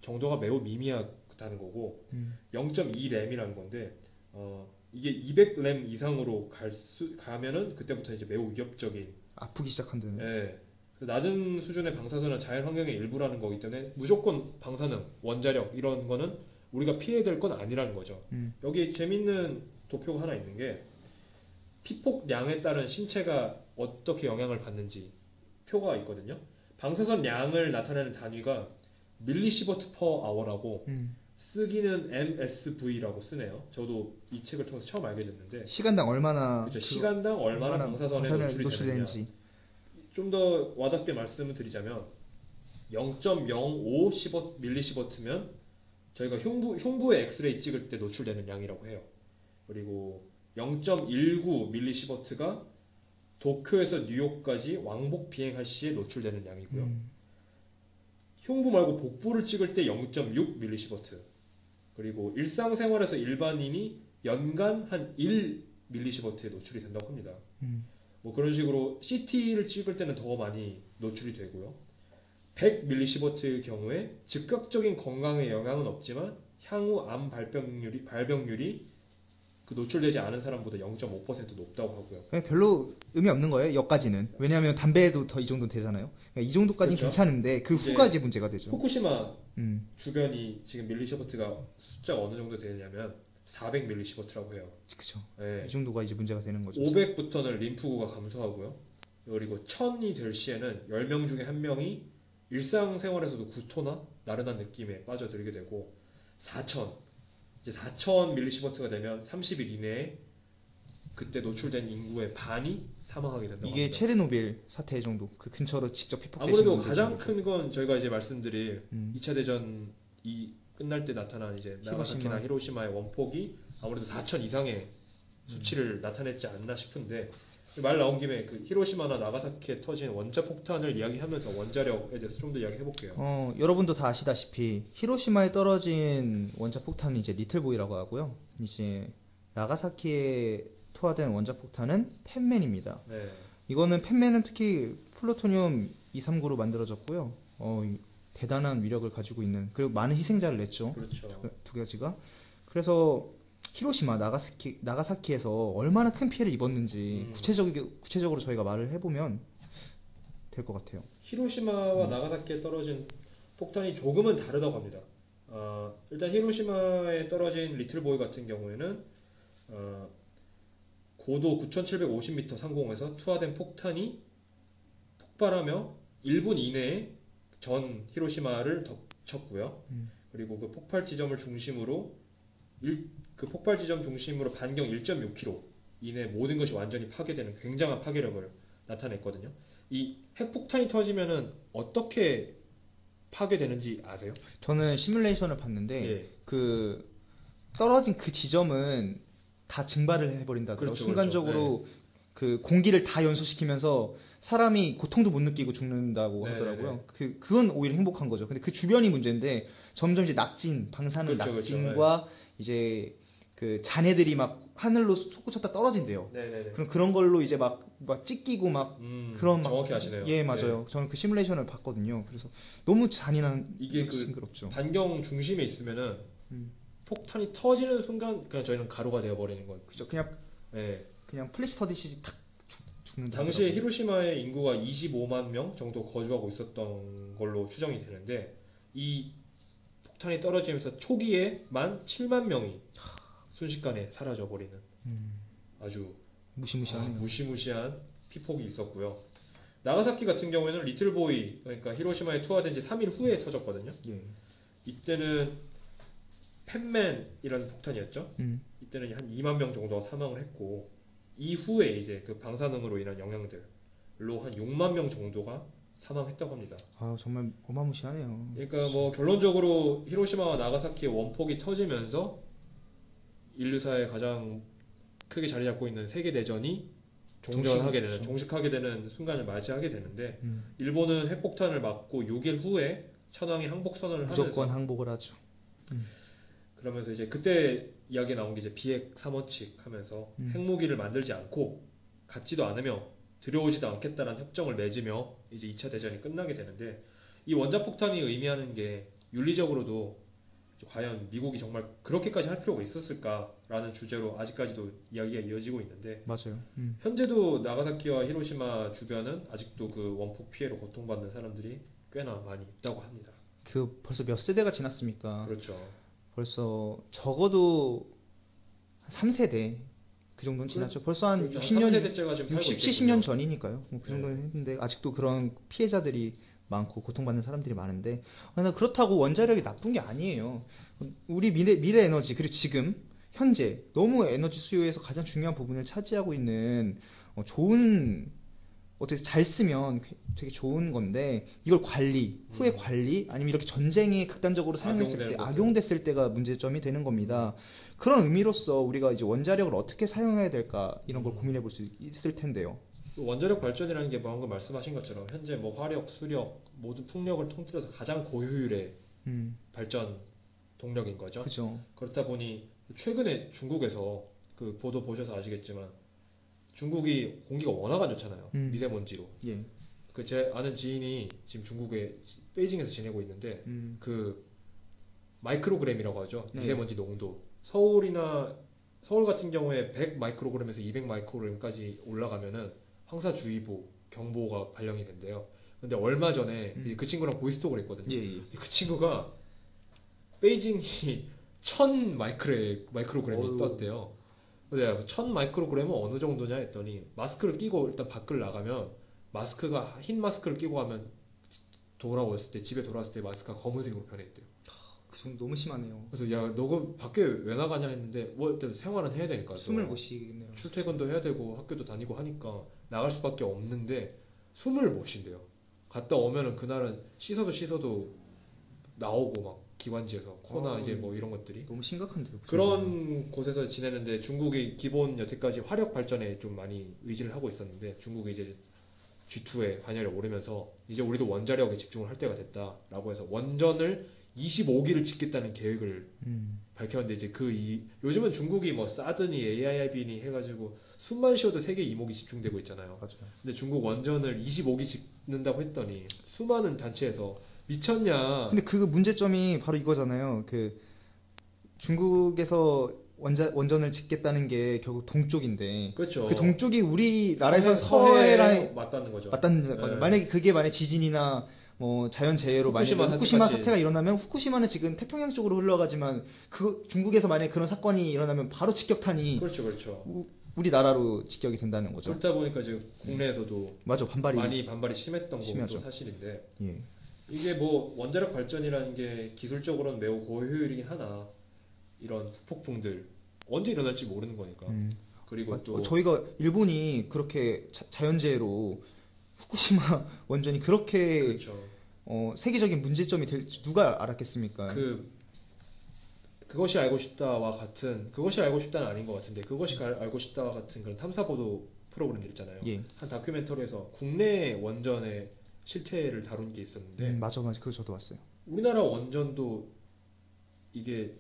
정도가 매우 미미하다는 거고 0.2램이라는 건데 이게 200램 이상으로 가면은 그때부터 이제 매우 위협적인 아프기 시작한다는. 예. 낮은 수준의 방사선은 자연 환경의 일부라는 거기 때문에 무조건 방사능, 원자력 이런 거는 우리가 피해야 될 건 아니라는 거죠. 여기 재밌는 도표가 하나 있는 게 피폭량에 따른 신체가 어떻게 영향을 받는지 표가 있거든요. 방사선 양을 나타내는 단위가 밀리시버트 퍼 아워라고 쓰기는 MSV라고 쓰네요. 저도 이 책을 통해서 처음 알게 됐는데 시간당 얼마나 그렇죠. 시간당 얼마나 방사선에 노출이 되는지 좀 더 와닿게 말씀을 드리자면 0.05 밀리시버트면 저희가 흉부의 엑스레이 찍을 때 노출되는 양이라고 해요. 그리고 0.19 밀리시버트가 도쿄에서 뉴욕까지 왕복 비행할 시에 노출되는 양이고요. 흉부 말고 복부를 찍을 때 0.6 밀리시버트. 그리고 일상생활에서 일반인이 연간 한 1 밀리시버트에 노출이 된다고 합니다. 뭐 그런 식으로 CT를 찍을 때는 더 많이 노출이 되고요. 100 밀리시버트의 경우에 즉각적인 건강에 영향은 없지만 향후 암 발병률이 그 노출되지 않은 사람보다 0.5% 높다고 하고요. 그냥 별로 의미 없는 거예요. 여기까지는. 왜냐하면 담배도 더 이 정도 되잖아요. 그러니까 이 정도까지는 그렇죠. 괜찮은데 그 후가 이제 문제가 되죠. 후쿠시마 주변이 지금 밀리시버트가 숫자가 어느 정도 되냐면 400 밀리시버트라고 해요. 그렇죠. 네. 이 정도가 이제 문제가 되는 거죠. 500부터는 림프구가 감소하고요. 그리고 1000이 될 시에는 10명 중에 1명이 일상생활에서도 구토나 나른한 느낌에 빠져들게 되고 4000 밀리시버트가 되면 30일 이내에 그때 노출된 인구의 반이 사망하게 된다고 이게 합니다. 체르노빌 사태 정도 그 근처로 직접 피폭되신 아무래도 분들 가장 정도. 큰 건 저희가 이제 말씀드릴 2차 대전이 끝날 때 나타난 이제 나가사키나 히로시마의 원폭이 아무래도 4000 이상의 수치를 나타냈지 않나 싶은데 말 나온 김에 그 히로시마나 나가사키에 터진 원자폭탄을 이야기하면서 원자력에 대해서 좀 더 이야기해 볼게요. 여러분도 다 아시다시피 히로시마에 떨어진 원자폭탄은 이제 리틀보이라고 하고요. 이제 나가사키에 투하된 원자폭탄은 펜맨입니다. 네. 이거는 펜맨은 특히 플루토늄 239로 만들어졌고요. 대단한 위력을 가지고 있는 그리고 많은 희생자를 냈죠. 그렇죠. 두 가지가. 그래서 히로시마, 나가사키에서 얼마나 큰 피해를 입었는지 구체적으로 저희가 말을 해보면 될 것 같아요. 히로시마와 나가사키에 떨어진 폭탄이 조금은 다르다고 합니다. 일단 히로시마에 떨어진 리틀보이 같은 경우에는 고도 9,750m 상공에서 투하된 폭탄이 폭발하며 1분 이내에 전 히로시마를 덮쳤고요. 그리고 그 폭발 지점 중심으로 반경 1.6km 이내 모든 것이 완전히 파괴되는 굉장한 파괴력을 나타냈거든요. 이 핵폭탄이 터지면은 어떻게 파괴되는지 아세요? 저는 시뮬레이션을 봤는데 예. 그 떨어진 그 지점은 다 증발을 해버린다더라고요. 그렇죠, 순간적으로 그렇죠. 그 공기를 다 연소시키면서 사람이 고통도 못 느끼고 죽는다고 네네네. 하더라고요. 그건 오히려 행복한 거죠. 근데 그 주변이 문제인데 점점 이제 방사능 그렇죠, 낙진과 이제 그 잔해들이 막 하늘로 솟구쳤다 떨어진대요. 네네네. 그런 걸로 이제 막 찢기고 막 그런 막 정확히 아시네요. 예, 맞아요. 네. 저는 그 시뮬레이션을 봤거든요. 그래서 너무 잔인한 이게 그 징그럽죠. 반경 중심에 있으면은 폭탄이 터지는 순간 그냥 저희는 가루가 되어 버리는 거예요. 그죠. 그냥 네. 플래시 터듯이 탁 죽는다. 당시에 히로시마의 인구가 25만 명 정도 거주하고 있었던 걸로 추정이 되는데 이 폭탄이 떨어지면서 초기에만 7만 명이 순식간에 사라져 버리는 아주 무시무시하네요. 무시무시한 피폭이 있었고요. 나가사키 같은 경우에는 리틀보이 그러니까 히로시마에 투하된 지 3일 후에 터졌거든요. 예. 이때는 팬맨이라는 폭탄이었죠. 이때는 한 2만 명 정도가 사망을 했고 이후에 이제 그 방사능으로 인한 영향들로 한 6만 명 정도가 사망했다고 합니다. 아 정말 어마무시하네요. 그러니까 뭐 결론적으로 히로시마와 나가사키의 원폭이 터지면서 인류사에 가장 크게 자리 잡고 있는 세계 대전이 종식하게 되는 순간을 맞이하게 되는데 일본은 핵폭탄을 맞고 6일 후에 천황이 항복 선언을 무조건 하면서 항복을 하죠. 그러면서 이제 그때 이야기 나온 게 이제 비핵 3원칙 하면서 핵무기를 만들지 않고 갖지도 않으며 들여오지도 않겠다는 협정을 맺으며 이제 2차 대전이 끝나게 되는데 이 원자폭탄이 의미하는 게 윤리적으로도 과연 미국이 정말 그렇게까지 할 필요가 있었을까라는 주제로 아직까지도 이야기가 이어지고 있는데 맞아요. 현재도 나가사키와 히로시마 주변은 아직도 그 원폭 피해로 고통받는 사람들이 꽤나 많이 있다고 합니다. 그 벌써 몇 세대가 지났습니까? 그렇죠. 벌써 적어도 3세대 그 정도는 지났죠. 벌써 한 그렇죠. 60년, 3세대째가 지금 60, 70년 전이니까요. 뭐그 정도는 했는데 아직도 그런 피해자들이 많고 고통받는 사람들이 많은데 그렇다고 원자력이 나쁜 게 아니에요. 우리 미래 에너지 그리고 지금 현재 너무 에너지 수요에서 가장 중요한 부분을 차지하고 있는 좋은 어떻게 잘 쓰면 되게 좋은 건데 이걸 후에 관리 아니면 이렇게 전쟁에 극단적으로 사용했을 때 악용됐을 때가 문제점이 되는 겁니다. 그런 의미로서 우리가 이제 원자력을 어떻게 사용해야 될까 이런 걸 고민해 볼 수 있을 텐데요. 원자력 발전이라는 게 방금 말씀하신 것처럼 현재 뭐 화력, 수력 모든 풍력을 통틀어서 가장 고효율의 발전 동력인 거죠. 그죠. 그렇다 보니 최근에 중국에서 그 보도 보셔서 아시겠지만 중국이 공기가 워낙 안 좋잖아요. 미세먼지로. 예. 그 제 아는 지인이 지금 중국의 베이징에서 지내고 있는데 그 마이크로그램이라고 하죠. 네. 미세먼지 농도. 서울 같은 경우에 100 마이크로그램에서 200 마이크로그램까지 올라가면은 황사주의보 경보가 발령이 된대요. 근데 얼마 전에 그 친구랑 보이스톡을 했거든요. 예, 예. 근데 그 친구가 베이징이 1000 마이크로그램이 어휴. 떴대요. 근데 1000 마이크로그램은 어느 정도냐 했더니 마스크를 끼고 일단 밖을 나가면 마스크가 흰 마스크를 끼고 하면 집에 돌아왔을 때 마스크가 검은색으로 변했대요. 그 정도 너무 심하네요. 그래서 야 너가 밖에 왜 나가냐 했는데 뭐 일단 생활은 해야 되니까 숨을 못 쉬겠네요. 출퇴근도 해야 되고 학교도 다니고 하니까 나갈 수밖에 없는데 숨을 못 쉰대요. 갔다 오면은 그날은 씻어도 나오고 막 기관지에서 코나 이제 뭐 이런 것들이 너무 심각한데요. 그런 곳에서 지내는데 중국이 기본 여태까지 화력 발전에 좀 많이 의지를 하고 있었는데 중국이 이제 G2에 관여를 오르면서 이제 우리도 원자력에 집중을 할 때가 됐다라고 해서 원전을 25기를 짓겠다는 계획을 밝혔는데 이제 요즘은 중국이 뭐 사드니 AIIB니 해가지고 숨만 쉬어도 세계 이목이 집중되고 있잖아요. 맞아요. 근데 중국 원전을 25기 짓는다고 했더니 수많은 단체에서 미쳤냐. 근데 그 문제점이 바로 이거잖아요. 그 중국에서 원전을 짓겠다는 게 결국 동쪽인데 그렇죠. 그 동쪽이 우리나라에서 서해랑 서해랑 맞닿는 거죠. 맞닿는 거죠. 네. 만약에 그게 지진이나 뭐 자연재해로 만약에 후쿠시마 사태가 일어나면 후쿠시마는 지금 태평양 쪽으로 흘러가지만 중국에서 만약에 그런 사건이 일어나면 바로 직격탄이 그렇죠. 우리나라로 직격이 된다는 거죠. 그렇다 보니까 이제 국내에서도 맞아 많이 반발이 심했던 것도 사실인데 예. 이게 뭐 원자력 발전이라는 게 기술적으로는 매우 고효율이긴 하나 이런 후폭풍들 언제 일어날지 모르는 거니까. 그리고 또 저희가 일본이 그렇게 자연재해로 후쿠시마 원전이 그렇게 그렇죠. 세계적인 문제점이 될 줄 누가 알았겠습니까? 그것이 알고 싶다와 같은 그것이 알고 싶다는 아닌 것 같은데 그것이 알고 싶다와 같은 그런 탐사 보도 프로그램들 있잖아요. 예. 한 다큐멘터리에서 국내 원전의 실태를 다룬 게 있었는데 맞아 그거 저도 봤어요. 우리나라 원전도 이게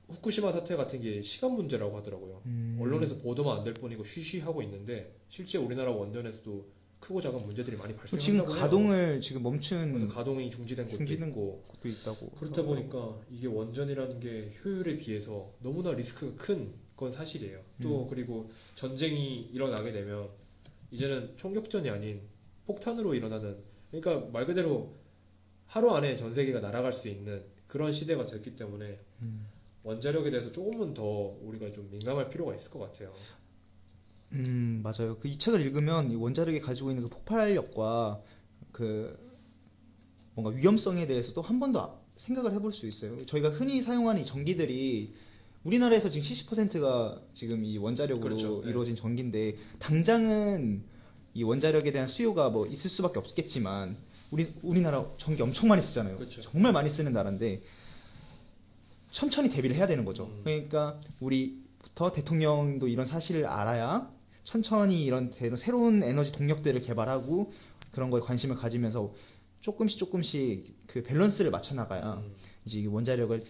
후쿠시마 사태 같은 게 시간 문제라고 하더라고요. 언론에서 보도만 안 될 뿐이고 쉬쉬하고 있는데 실제 우리나라 원전에서도 크고 작은 문제들이 많이 발생한다고 지금 해요. 가동을 지금 멈춘 그래서 가동이 중지된 곳도 있고 것도 있다고. 그렇다 보니까 이게 원전이라는 게 효율에 비해서 너무나 리스크가 큰 건 사실이에요. 또 그리고 전쟁이 일어나게 되면 이제는 총격전이 아닌 폭탄으로 일어나는, 그러니까 말 그대로 하루 안에 전 세계가 날아갈 수 있는 그런 시대가 됐기 때문에 원자력에 대해서 조금은 더 우리가 좀 민감할 필요가 있을 것 같아요. 맞아요. 그 이 책을 읽으면 이 원자력이 가지고 있는 그 폭발력과 그 뭔가 위험성에 대해서도 한 번 더 생각을 해볼 수 있어요. 저희가 흔히 사용하는 이 전기들이 우리나라에서 지금 70%가 지금 이 원자력으로 그렇죠. 네. 이루어진 전기인데 당장은 이 원자력에 대한 수요가 뭐 있을 수밖에 없겠지만 우리나라 전기 엄청 많이 쓰잖아요. 그렇죠. 정말 많이 쓰는 나라인데 천천히 대비를 해야 되는 거죠. 그러니까 우리부터 대통령도 이런 사실을 알아야 천천히 이런 새로운 에너지 동력들을 개발하고 그런 거에 관심을 가지면서 조금씩 그 밸런스를 맞춰 나가야 이제 이 원자력을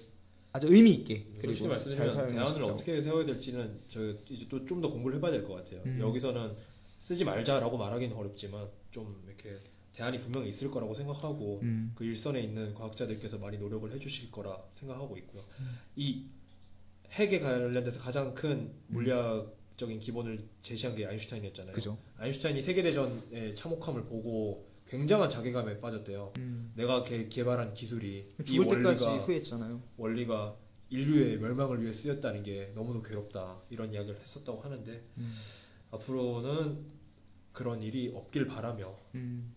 아주 의미 있게 그리고 솔직히 잘 말씀드리면 사용할 수 대안을 있다고. 어떻게 세워야 될지는 저 이제 또 좀 더 공부를 해봐야 될 것 같아요. 여기서는 쓰지 말자라고 말하기는 어렵지만 좀 이렇게 대안이 분명히 있을 거라고 생각하고 그 일선에 있는 과학자들께서 많이 노력을 해주실 거라 생각하고 있고요. 이 핵에 관련돼서 가장 큰 물리학적인 기본을 제시한 게 아인슈타인이었잖아요. 그죠. 아인슈타인이 세계대전의 참혹함을 보고 굉장한 자괴감에 빠졌대요. 내가 개발한 기술이 이 죽을 때까지 원리가 후회했잖아요. 원리가 인류의 멸망을 위해 쓰였다는 게 너무도 괴롭다 이런 이야기를 했었다고 하는데 앞으로는 그런 일이 없길 바라며 그런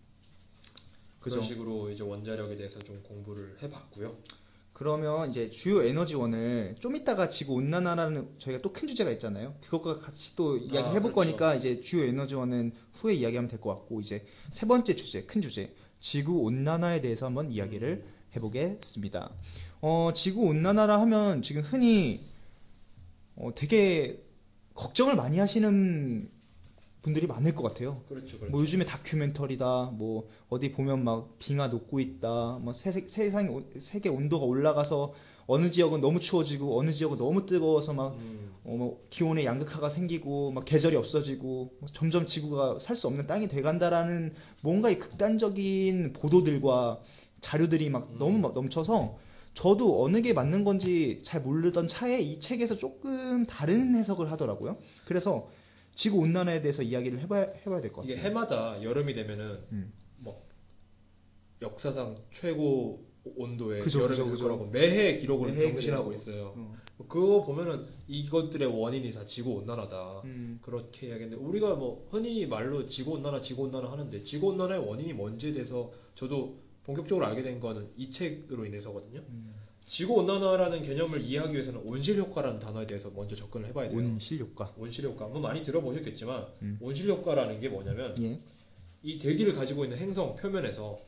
그죠. 식으로 이제 원자력에 대해서 좀 공부를 해봤고요. 그러면 이제 주요 에너지원을 좀 이따가 지구 온난화라는 저희가 또 큰 주제가 있잖아요. 그것과 같이 또 이야기 해볼 그렇죠. 거니까 이제 주요 에너지원은 후에 이야기하면 될 것 같고 이제 세 번째 주제, 큰 주제 지구 온난화에 대해서 한번 이야기를 해보겠습니다. 지구 온난화라 하면 지금 흔히 되게 걱정을 많이 하시는 분들이 많을 것 같아요. 그렇죠. 뭐 요즘에 다큐멘터리다, 뭐 어디 보면 막 빙하 녹고 있다, 뭐 세계 온도가 올라가서 어느 지역은 너무 추워지고 어느 지역은 너무 뜨거워서 막 뭐 기온의 양극화가 생기고 막 계절이 없어지고 점점 지구가 살 수 없는 땅이 돼간다라는 뭔가 이 극단적인 보도들과 자료들이 막 너무 막 넘쳐서 저도 어느 게 맞는 건지 잘 모르던 차에 이 책에서 조금 다른 해석을 하더라고요. 그래서 지구 온난화에 대해서 이야기를 해봐야 될 것 같아요. 이게 해마다 여름이 되면은 뭐 역사상 최고 온도의 그죠, 여름이 그죠, 될 그죠. 거라고 매해 기록을 매해 경신하고 그래요. 있어요. 그거 보면은 이것들의 원인이 다 지구 온난화다 그렇게 이야기했는데 우리가 뭐 흔히 말로 지구 온난화 하는데 지구 온난화의 원인이 뭔지에 대해서 저도 본격적으로 알게 된 거는 이 책으로 인해서거든요. 지구 온난화라는 개념을 이해하기 위해서는 온실 효과라는 단어에 대해서 먼저 접근을 해봐야 돼요. 온실 효과. 온실 효과 뭐 많이 들어보셨겠지만 온실 효과라는 게 뭐냐면 예. 이 대기를 가지고 있는 행성 표면에서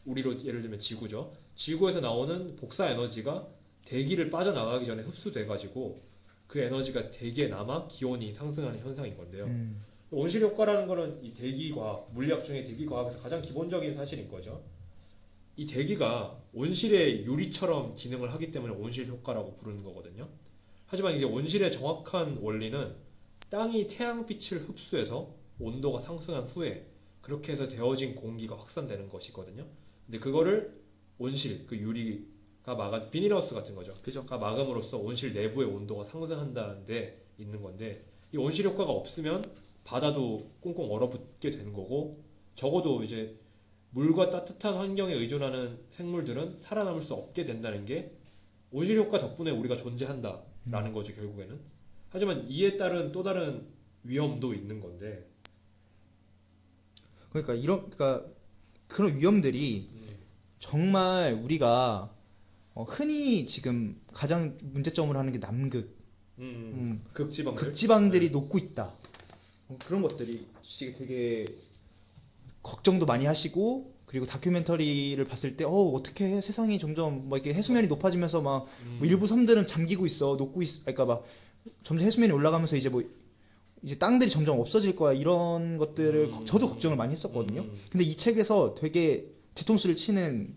우리로 예를 들면 지구죠. 지구에서 나오는 복사 에너지가 대기를 빠져나가기 전에 흡수돼 가지고 그 에너지가 대기에 남아 기온이 상승하는 현상인 건데요. 온실 효과라는 거는 이 대기과학, 물리학 중에 대기과학에서 가장 기본적인 사실인 거죠. 이 대기가 온실의 유리처럼 기능을 하기 때문에 온실 효과라고 부르는 거거든요. 하지만 이게 온실의 정확한 원리는 땅이 태양빛을 흡수해서 온도가 상승한 후에 그렇게 해서 데워진 공기가 확산되는 것이거든요. 근데 그거를 온실, 그 유리가 비닐하우스 같은 거죠. 그죠?가 막음으로써 온실 내부의 온도가 상승한다는 데 있는 건데 이 온실 효과가 없으면 바다도 꽁꽁 얼어붙게 되는 거고 적어도 이제 물과 따뜻한 환경에 의존하는 생물들은 살아남을 수 없게 된다는 게 온실 효과 덕분에 우리가 존재한다라는 거죠, 결국에는. 하지만 이에 따른 또 다른 위험도 있는 건데. 그러니까 그런 위험들이 정말 우리가 흔히 지금 가장 문제점으로 하는 게 남극, 극지방들이 녹고 있다. 그런 것들이 되게 걱정도 많이 하시고 그리고 다큐멘터리를 봤을 때 어떻게 세상이 점점 뭐 이렇게 해수면이 높아지면서 막 뭐 일부 섬들은 잠기고 있어, 녹고 있어, 그러니까 막 점점 해수면이 올라가면서 이제 땅들이 점점 없어질 거야 이런 것들을 저도 걱정을 많이 했었거든요. 근데 이 책에서 되게 뒤통수를 치는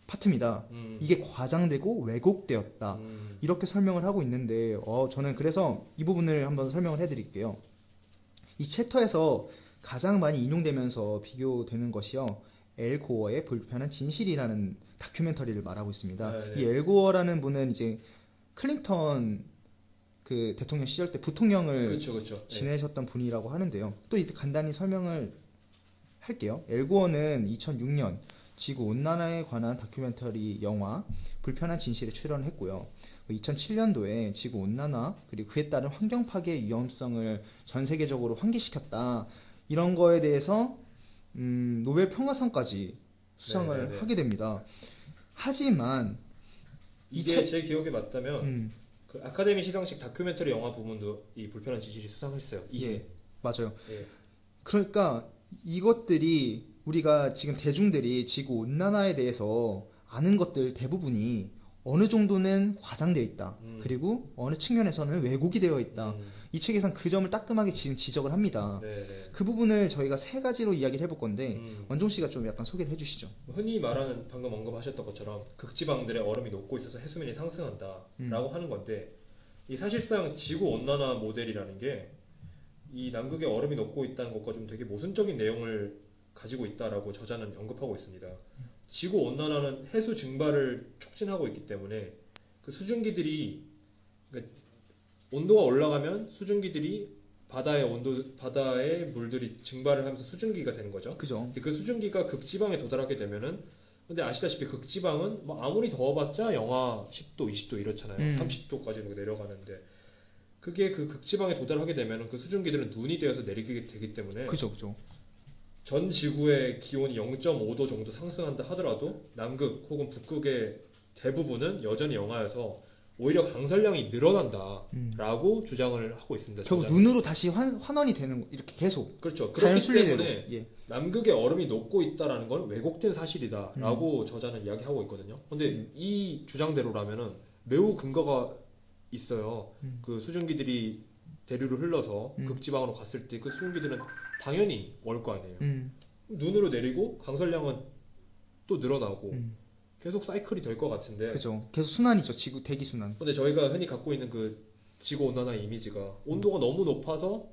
파트입니다. 이게 과장되고 왜곡되었다. 이렇게 설명을 하고 있는데 저는 그래서 이 부분을 한번 설명을 해드릴게요. 이 챕터에서 가장 많이 인용되면서 비교되는 것이요, 엘 고어의 불편한 진실이라는 다큐멘터리를 말하고 있습니다. 네. 이 엘 고어라는 분은 이제 클린턴 그 대통령 시절 때 부통령을 그렇죠. 지내셨던 분이라고 하는데요. 또 이제 간단히 설명을 할게요. 엘 고어는 2006년 지구 온난화에 관한 다큐멘터리 영화 불편한 진실에 출연을 했고요. 2007년도에 지구 온난화 그리고 그에 따른 환경 파괴의 위험성을 전 세계적으로 환기시켰다. 이런 거에 대해서 노벨 평화상까지 수상을 네네네. 하게 됩니다. 하지만 이게 제 기억에 맞다면 그 아카데미 시상식 다큐멘터리 영화 부문도 이 불편한 진실이 수상했어요. 예, 맞아요. 예. 그러니까 이것들이 우리가 지금 대중들이 지구 온난화에 대해서 아는 것들 대부분이 어느 정도는 과장되어 있다. 그리고 어느 측면에서는 왜곡이 되어 있다. 이 책에선 그 점을 따끔하게 지금 지적을 합니다. 네네. 그 부분을 저희가 세 가지로 이야기를 해볼 건데 원종 씨가 좀 약간 소개를 해주시죠. 흔히 말하는 방금 언급하셨던 것처럼 극지방들의 얼음이 녹고 있어서 해수면이 상승한다라고 하는 건데, 이 사실상 지구 온난화 모델이라는 게 이 남극의 얼음이 녹고 있다는 것과 좀 되게 모순적인 내용을 가지고 있다라고 저자는 언급하고 있습니다. 지구 온난화는 해수 증발을 촉진하고 있기 때문에 그 수증기들이, 그러니까 온도가 올라가면 수증기들이 바다의 물들이 증발을 하면서 수증기가 되는 거죠. 그죠? 근데 그 수증기가 극지방에 도달하게 되면은, 근데 아시다시피 극지방은 뭐 아무리 더워봤자 영하 10도, 20도 이렇잖아요. 30도까지 내려가는데, 그게 그 극지방에 도달하게 되면은 그 수증기들은 눈이 되어서 내리게 되기 때문에 그죠. 전 지구의 기온이 0.5도 정도 상승한다 하더라도 남극 혹은 북극의 대부분은 여전히 영하여서 오히려 강설량이 늘어난다라고 주장을 하고 있습니다. 결국 저자는. 눈으로 다시 환원이 되는 이렇게 계속 그렇죠. 자연 그렇기 순리대로. 때문에 예. 남극의 얼음이 녹고 있다라는 건 왜곡된 사실이다라고 저자는 이야기하고 있거든요. 근데 이 주장대로라면은 매우 근거가 있어요. 그 수증기들이 대류를 흘러서 극지방으로 갔을 때 그 수증기들은 당연히 올 거 아니에요. 눈으로 내리고 강설량은 또 늘어나고 계속 사이클이 될 것 같은데. 그죠. 계속 순환이죠. 지구 대기 순환. 근데 저희가 흔히 갖고 있는 그 지구 온난화 이미지가 온도가 너무 높아서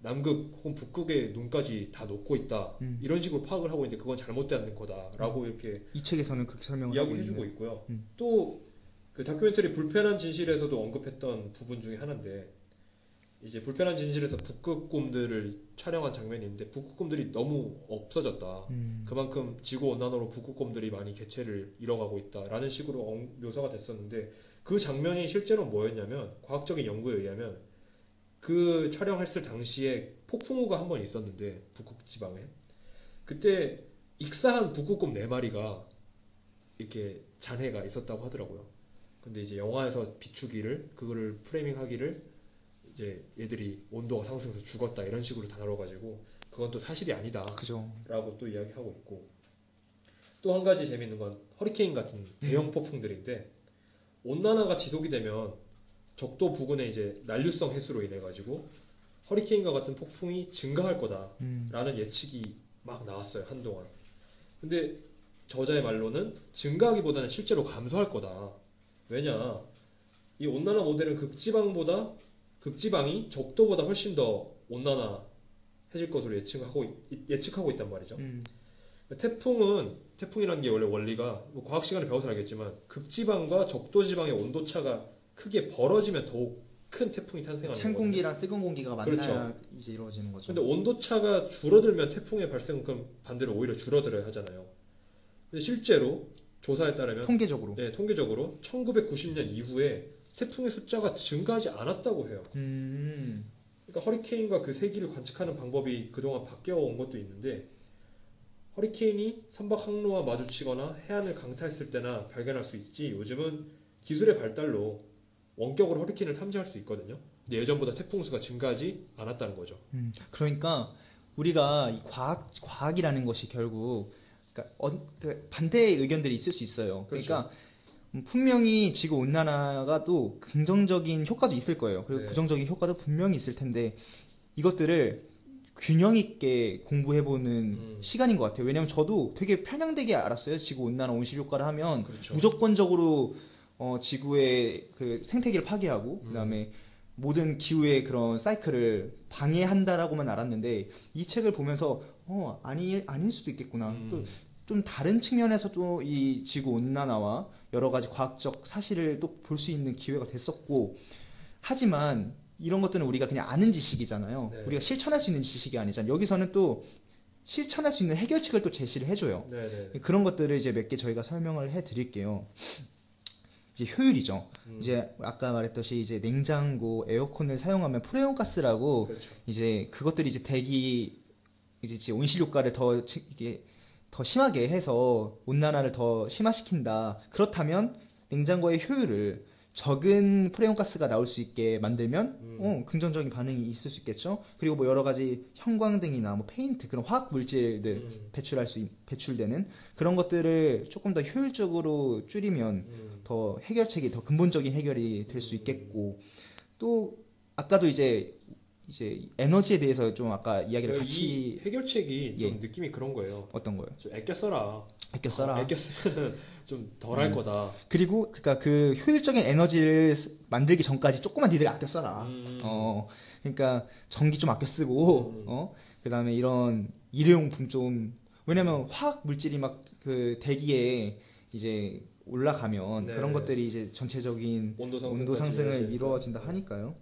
남극 혹은 북극의 눈까지 다 녹고 있다. 이런 식으로 파악을 하고 있는데 그건 잘못된 거다라고 이렇게 이 책에서는 그렇게 설명을 하고 이야기해주고 있는. 있고요. 또 그 다큐멘터리 불편한 진실에서도 언급했던 부분 중에 하나인데, 이제 불편한 진실에서 북극곰들을 촬영한 장면이 있는데 북극곰들이 너무 없어졌다. 그만큼 지구 온난화로 북극곰들이 많이 개체를 잃어가고 있다라는 식으로 묘사가 됐었는데, 그 장면이 실제로 뭐였냐면, 과학적인 연구에 의하면 그 촬영했을 당시에 폭풍우가 한 번 있었는데 북극 지방에, 그때 익사한 북극곰 4마리가 이렇게 잔해가 있었다고 하더라고요. 근데 이제 영화에서 비추기를, 그거를 프레이밍하기를 이제 얘들이 온도가 상승해서 죽었다 이런 식으로 다뤄가지고 그건 또 사실이 아니다. 그죠. 라고 또 이야기하고 있고, 또 한 가지 재밌는 건 허리케인 같은 대형 폭풍들인데, 온난화가 지속이 되면 적도 부근에 이제 난류성 해수로 인해 가지고 허리케인과 같은 폭풍이 증가할 거다라는 예측이 막 나왔어요, 한동안. 근데 저자의 말로는 증가하기보다는 실제로 감소할 거다. 왜냐, 이 온난화 모델은 극지방이 적도보다 훨씬 더 온난화해질 것으로 예측하고 있단 말이죠. 태풍이라는 게 원래 원리가, 뭐 과학 시간에 배워서 알겠지만, 극지방과 적도지방의 온도차가 크게 벌어지면 더욱 큰 태풍이 탄생하는 찬 거거든요. 공기랑 뜨거운 공기가 만나야 그렇죠. 이제 이루어지는 거죠. 근데 온도차가 줄어들면 태풍의 발생은 반대로 오히려 줄어들어야 하잖아요. 근데 실제로 조사에 따르면 통계적으로. 네, 통계적으로 1990년 이후에 태풍의 숫자가 증가하지 않았다고 해요. 그러니까 허리케인과 그 세기를 관측하는 방법이 그동안 바뀌어 온 것도 있는데, 허리케인이 선박 항로와 마주치거나 해안을 강타했을 때나 발견할 수 있지, 요즘은 기술의 발달로 원격으로 허리케인을 탐지할 수 있거든요. 근데 예전보다 태풍 수가 증가하지 않았다는 거죠. 그러니까 우리가 이 과학이라는 것이 결국 반대의 의견들이 있을 수 있어요. 그렇죠. 그러니까 분명히 지구 온난화가 또 긍정적인 효과도 있을 거예요. 그리고 네. 부정적인 효과도 분명히 있을 텐데, 이것들을 균형 있게 공부해보는 시간인 것 같아요. 왜냐면 저도 되게 편향되게 알았어요. 지구 온난화 온실 효과를 하면 그렇죠. 무조건적으로 지구의 그 생태계를 파괴하고 그다음에 모든 기후의 그런 사이클을 방해한다라고만 알았는데 이 책을 보면서 아닐 수도 있겠구나. 또 좀 다른 측면에서도 이 지구 온난화와 여러 가지 과학적 사실을 또 볼 수 있는 기회가 됐었고, 하지만 이런 것들은 우리가 그냥 아는 지식이잖아요. 네. 우리가 실천할 수 있는 지식이 아니잖아요. 여기서는 또 실천할 수 있는 해결책을 또 제시를 해줘요. 네네. 그런 것들을 이제 몇 개 저희가 설명을 해드릴게요. 이제 효율이죠. 이제 아까 말했듯이 이제 냉장고, 에어컨을 사용하면 프레온가스라고 그렇죠. 이제 그것들이 이제 대기 이제 온실 효과를 이게 더 심하게 해서 온난화를 더 심화시킨다. 그렇다면 냉장고의 효율을 적은 프레온가스가 나올 수 있게 만들면 긍정적인 반응이 있을 수 있겠죠. 그리고 뭐 여러 가지 형광등이나 뭐 페인트 그런 화학 물질들 배출되는 그런 것들을 조금 더 효율적으로 줄이면 더 해결책이 더 근본적인 해결이 될 수 있겠고, 또 아까도 이제 에너지에 대해서 좀 아까 이야기를 같이 이 해결책이 좀 느낌이 그런 거예요. 어떤 거요? 좀 아껴 써라. 아껴 써라. 아껴 쓰면 좀 덜 할 거다. 그리고 그러니까 그 효율적인 에너지를 만들기 전까지 조금만 니들 아껴 써라. 그러니까 전기 좀 아껴 쓰고 그다음에 이런 일회용품 좀, 왜냐면 화학 물질이 막 그 대기에 이제 올라가면 네. 그런 것들이 이제 전체적인 온도 상승을 이루어진다 하니까요.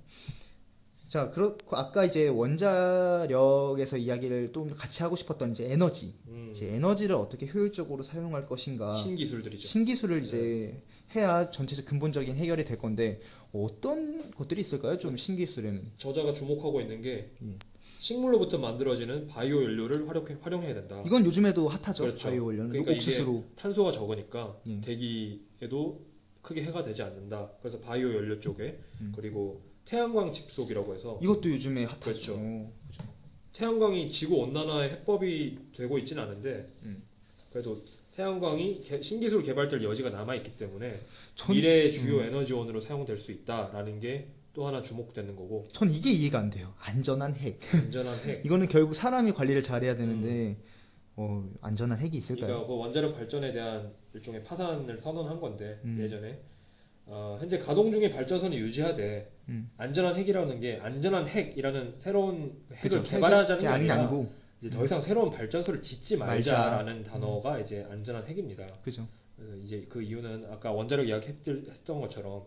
자, 그렇고 아까 이제 원자력에서 이야기를 또 같이 하고 싶었던 이제 에너지. 이제 에너지를 어떻게 효율적으로 사용할 것인가. 신기술들이죠. 신기술을 이제 해야 전체적 근본적인 해결이 될 건데 어떤 것들이 있을까요? 좀 신기술에는. 저자가 주목하고 있는 게 식물로부터 만들어지는 바이오 연료를 활용해야 된다. 이건 요즘에도 핫하죠. 그렇죠. 바이오 원료는. 그러니까 옥수수로. 이게 탄소가 적으니까 대기에도 크게 해가 되지 않는다. 그래서 바이오 연료 쪽에 그리고 태양광 집속이라고 해서 이것도 요즘에 핫하죠. 그렇죠. 그렇죠. 태양광이 지구 온난화의 해법이 되고 있지는 않은데 그래도 태양광이 신기술 개발될 여지가 남아 있기 때문에 미래의 주요 에너지원으로 사용될 수 있다라는 게 또 하나 주목되는 거고. 전 이게 이해가 안 돼요. 안전한 핵. 안전한 핵. 이거는 결국 사람이 관리를 잘해야 되는데 안전한 핵이 있을까요? 그러니까 그 원자력 발전에 대한 일종의 파산을 선언한 건데 예전에 현재 가동 중인 발전소는 유지하되 안전한 핵이라는 게 안전한 핵이라는 새로운 핵을 그쵸, 개발하자는 게 핵이 아니고 이제 더 이상 새로운 발전소를 짓지 말자라는 단어가 이제 안전한 핵입니다. 그죠. 그래서 이제 그 이유는 아까 원자력 이야기 했던 것처럼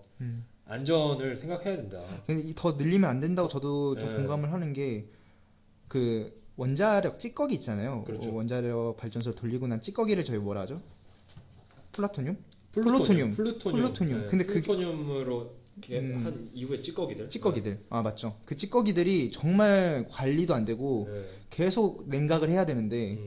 안전을 생각해야 된다. 근데 더 늘리면 안 된다고 저도 좀 공감을 하는 게 그 원자력 찌꺼기 있잖아요. 그렇죠. 원자력 발전소를 돌리고 난 찌꺼기를 저희 뭐라 하죠? 플루토늄. 플루토늄. 네. 근데 플루토늄으로 한 이후에 찌꺼기들. 아, 맞죠. 그 찌꺼기들이 정말 관리도 안 되고 계속 냉각을 해야 되는데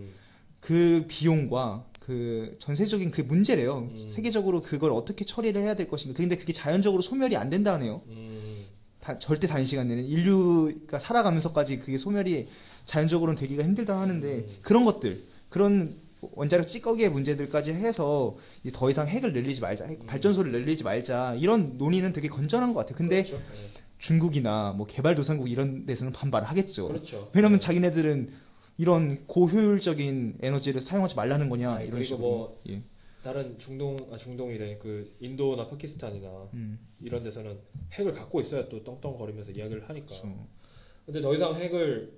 그 비용과 그 전세적인 그 문제래요. 세계적으로 그걸 어떻게 처리를 해야 될 것인가. 근데 그게 자연적으로 소멸이 안 된다 하네요. 절대 단시간 내는 인류가 살아가면서까지 그게 소멸이 자연적으로는 되기가 힘들다 하는데 그런 것들, 그런 원자력 찌꺼기의 문제들까지 해서 이제 더 이상 핵을 늘리지 말자, 핵 발전소를 늘리지 말자, 이런 논의는 되게 건전한 것 같아요. 근데 그렇죠. 중국이나 뭐 개발도상국 이런 데서는 반발을 하겠죠. 그렇죠. 왜냐면 자기네들은 이런 고효율적인 에너지를 사용하지 말라는 거냐, 이런 그리고 식으로. 뭐 다른 중동이래 그 인도나 파키스탄이나 이런 데서는 핵을 갖고 있어야 또 떵떵거리면서 이야기를 하니까. 그렇죠. 근데 더 이상 핵을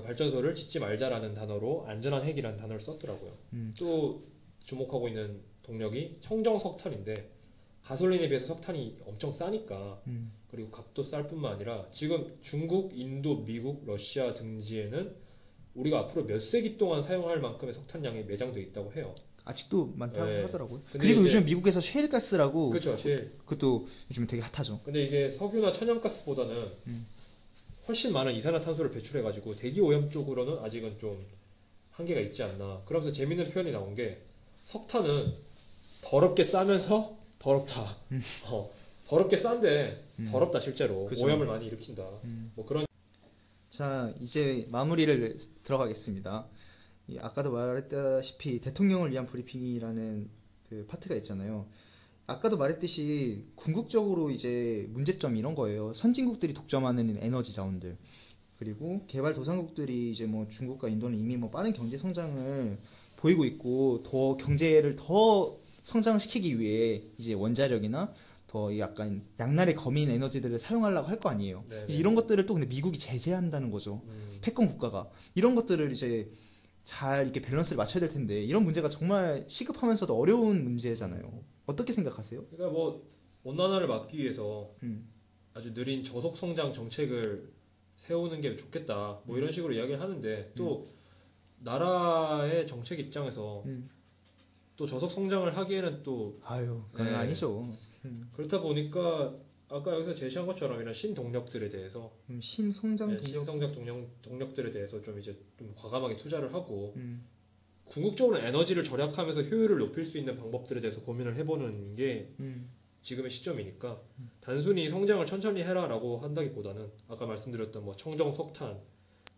발전소를 짓지 말자라는 단어로 안전한 핵이라는 단어를 썼더라고요. 또 주목하고 있는 동력이 청정 석탄인데 가솔린에 비해서 석탄이 엄청 싸니까 그리고 값도 쌀 뿐만 아니라 지금 중국, 인도, 미국, 러시아 등지에는 우리가 앞으로 몇 세기 동안 사용할 만큼의 석탄량이 매장되어 있다고 해요. 아직도 많다고 하더라고요. 근데 그리고 이제 요즘 미국에서 셰일가스라고. 그렇죠, 셰일. 그것도 요즘 되게 핫하죠. 근데 이게 석유나 천연가스보다는 훨씬 많은 이산화탄소를 배출해가지고 대기 오염 쪽으로는 아직은 좀 한계가 있지 않나. 그러면서 재밌는 표현이 나온 게 석탄은 더럽게 싸면서 더럽다. 더럽게 싼데 더럽다 실제로. 그쵸. 오염을 많이 일으킨다. 뭐 그런. 자, 이제 마무리를 들어가겠습니다. 아까도 말했다시피 대통령을 위한 브리핑이라는 그 파트가 있잖아요. 아까도 말했듯이 궁극적으로 이제 문제점이 이런 거예요. 선진국들이 독점하는 에너지 자원들. 그리고 개발도상국들이 이제 뭐 중국과 인도는 이미 뭐 빠른 경제 성장을 보이고 있고 더 경제를 더 성장시키기 위해 이제 원자력이나 더 약간 양날의 검인 에너지들을 사용하려고 할 거 아니에요. 이제 이런 것들을 또 근데 미국이 제재한다는 거죠. 패권 국가가 이런 것들을 이제 잘 이렇게 밸런스를 맞춰야 될 텐데 이런 문제가 정말 시급하면서도 어려운 문제잖아요. 어떻게 생각하세요? 그러니까 뭐 온난화를 막기 위해서 아주 느린 저속 성장 정책을 세우는 게 좋겠다. 뭐 이런 식으로 이야기를 하는데 또 나라의 정책 입장에서 또 저속 성장을 하기에는 또 그건 아니죠. 그렇다 보니까 아까 여기서 제시한 것처럼 이런 신동력들에 대해서 신성장 신성장 동력들에 대해서 좀 이제 좀 과감하게 투자를 하고 궁극적으로 에너지를 절약하면서 효율을 높일 수 있는 방법들에 대해서 고민을 해보는 게 지금의 시점이니까 단순히 성장을 천천히 해라라고 한다기보다는 아까 말씀드렸던 뭐 청정 석탄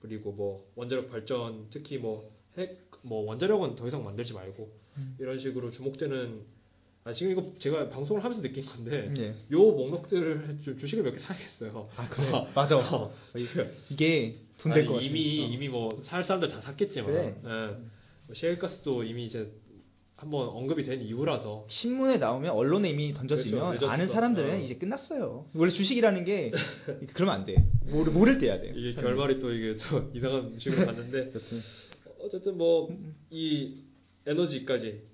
그리고 뭐 원자력 발전 특히 뭐 핵 뭐 원자력은 더 이상 만들지 말고 이런 식으로 주목되는 지금 이거 제가 방송을 하면서 느낀 건데 요 목록들을 좀 주식을 몇 개 사야겠어요. 그래 맞아. 이게 돈 될 것 같아. 이미 뭐 살 사람들 다 샀겠지만 그래. 뭐 셰일가스도 이미 이제 한번 언급이 된 이후라서 신문에 나오면 언론에 이미 던져지면 그렇죠, 아는 사람들은 이제 끝났어요. 원래 주식이라는 게 그러면 안 돼. 모를 때 해야 돼. 이게 결말이 또 이게 또 이상한 식으로 갔는데 어쨌든 뭐 이 에너지까지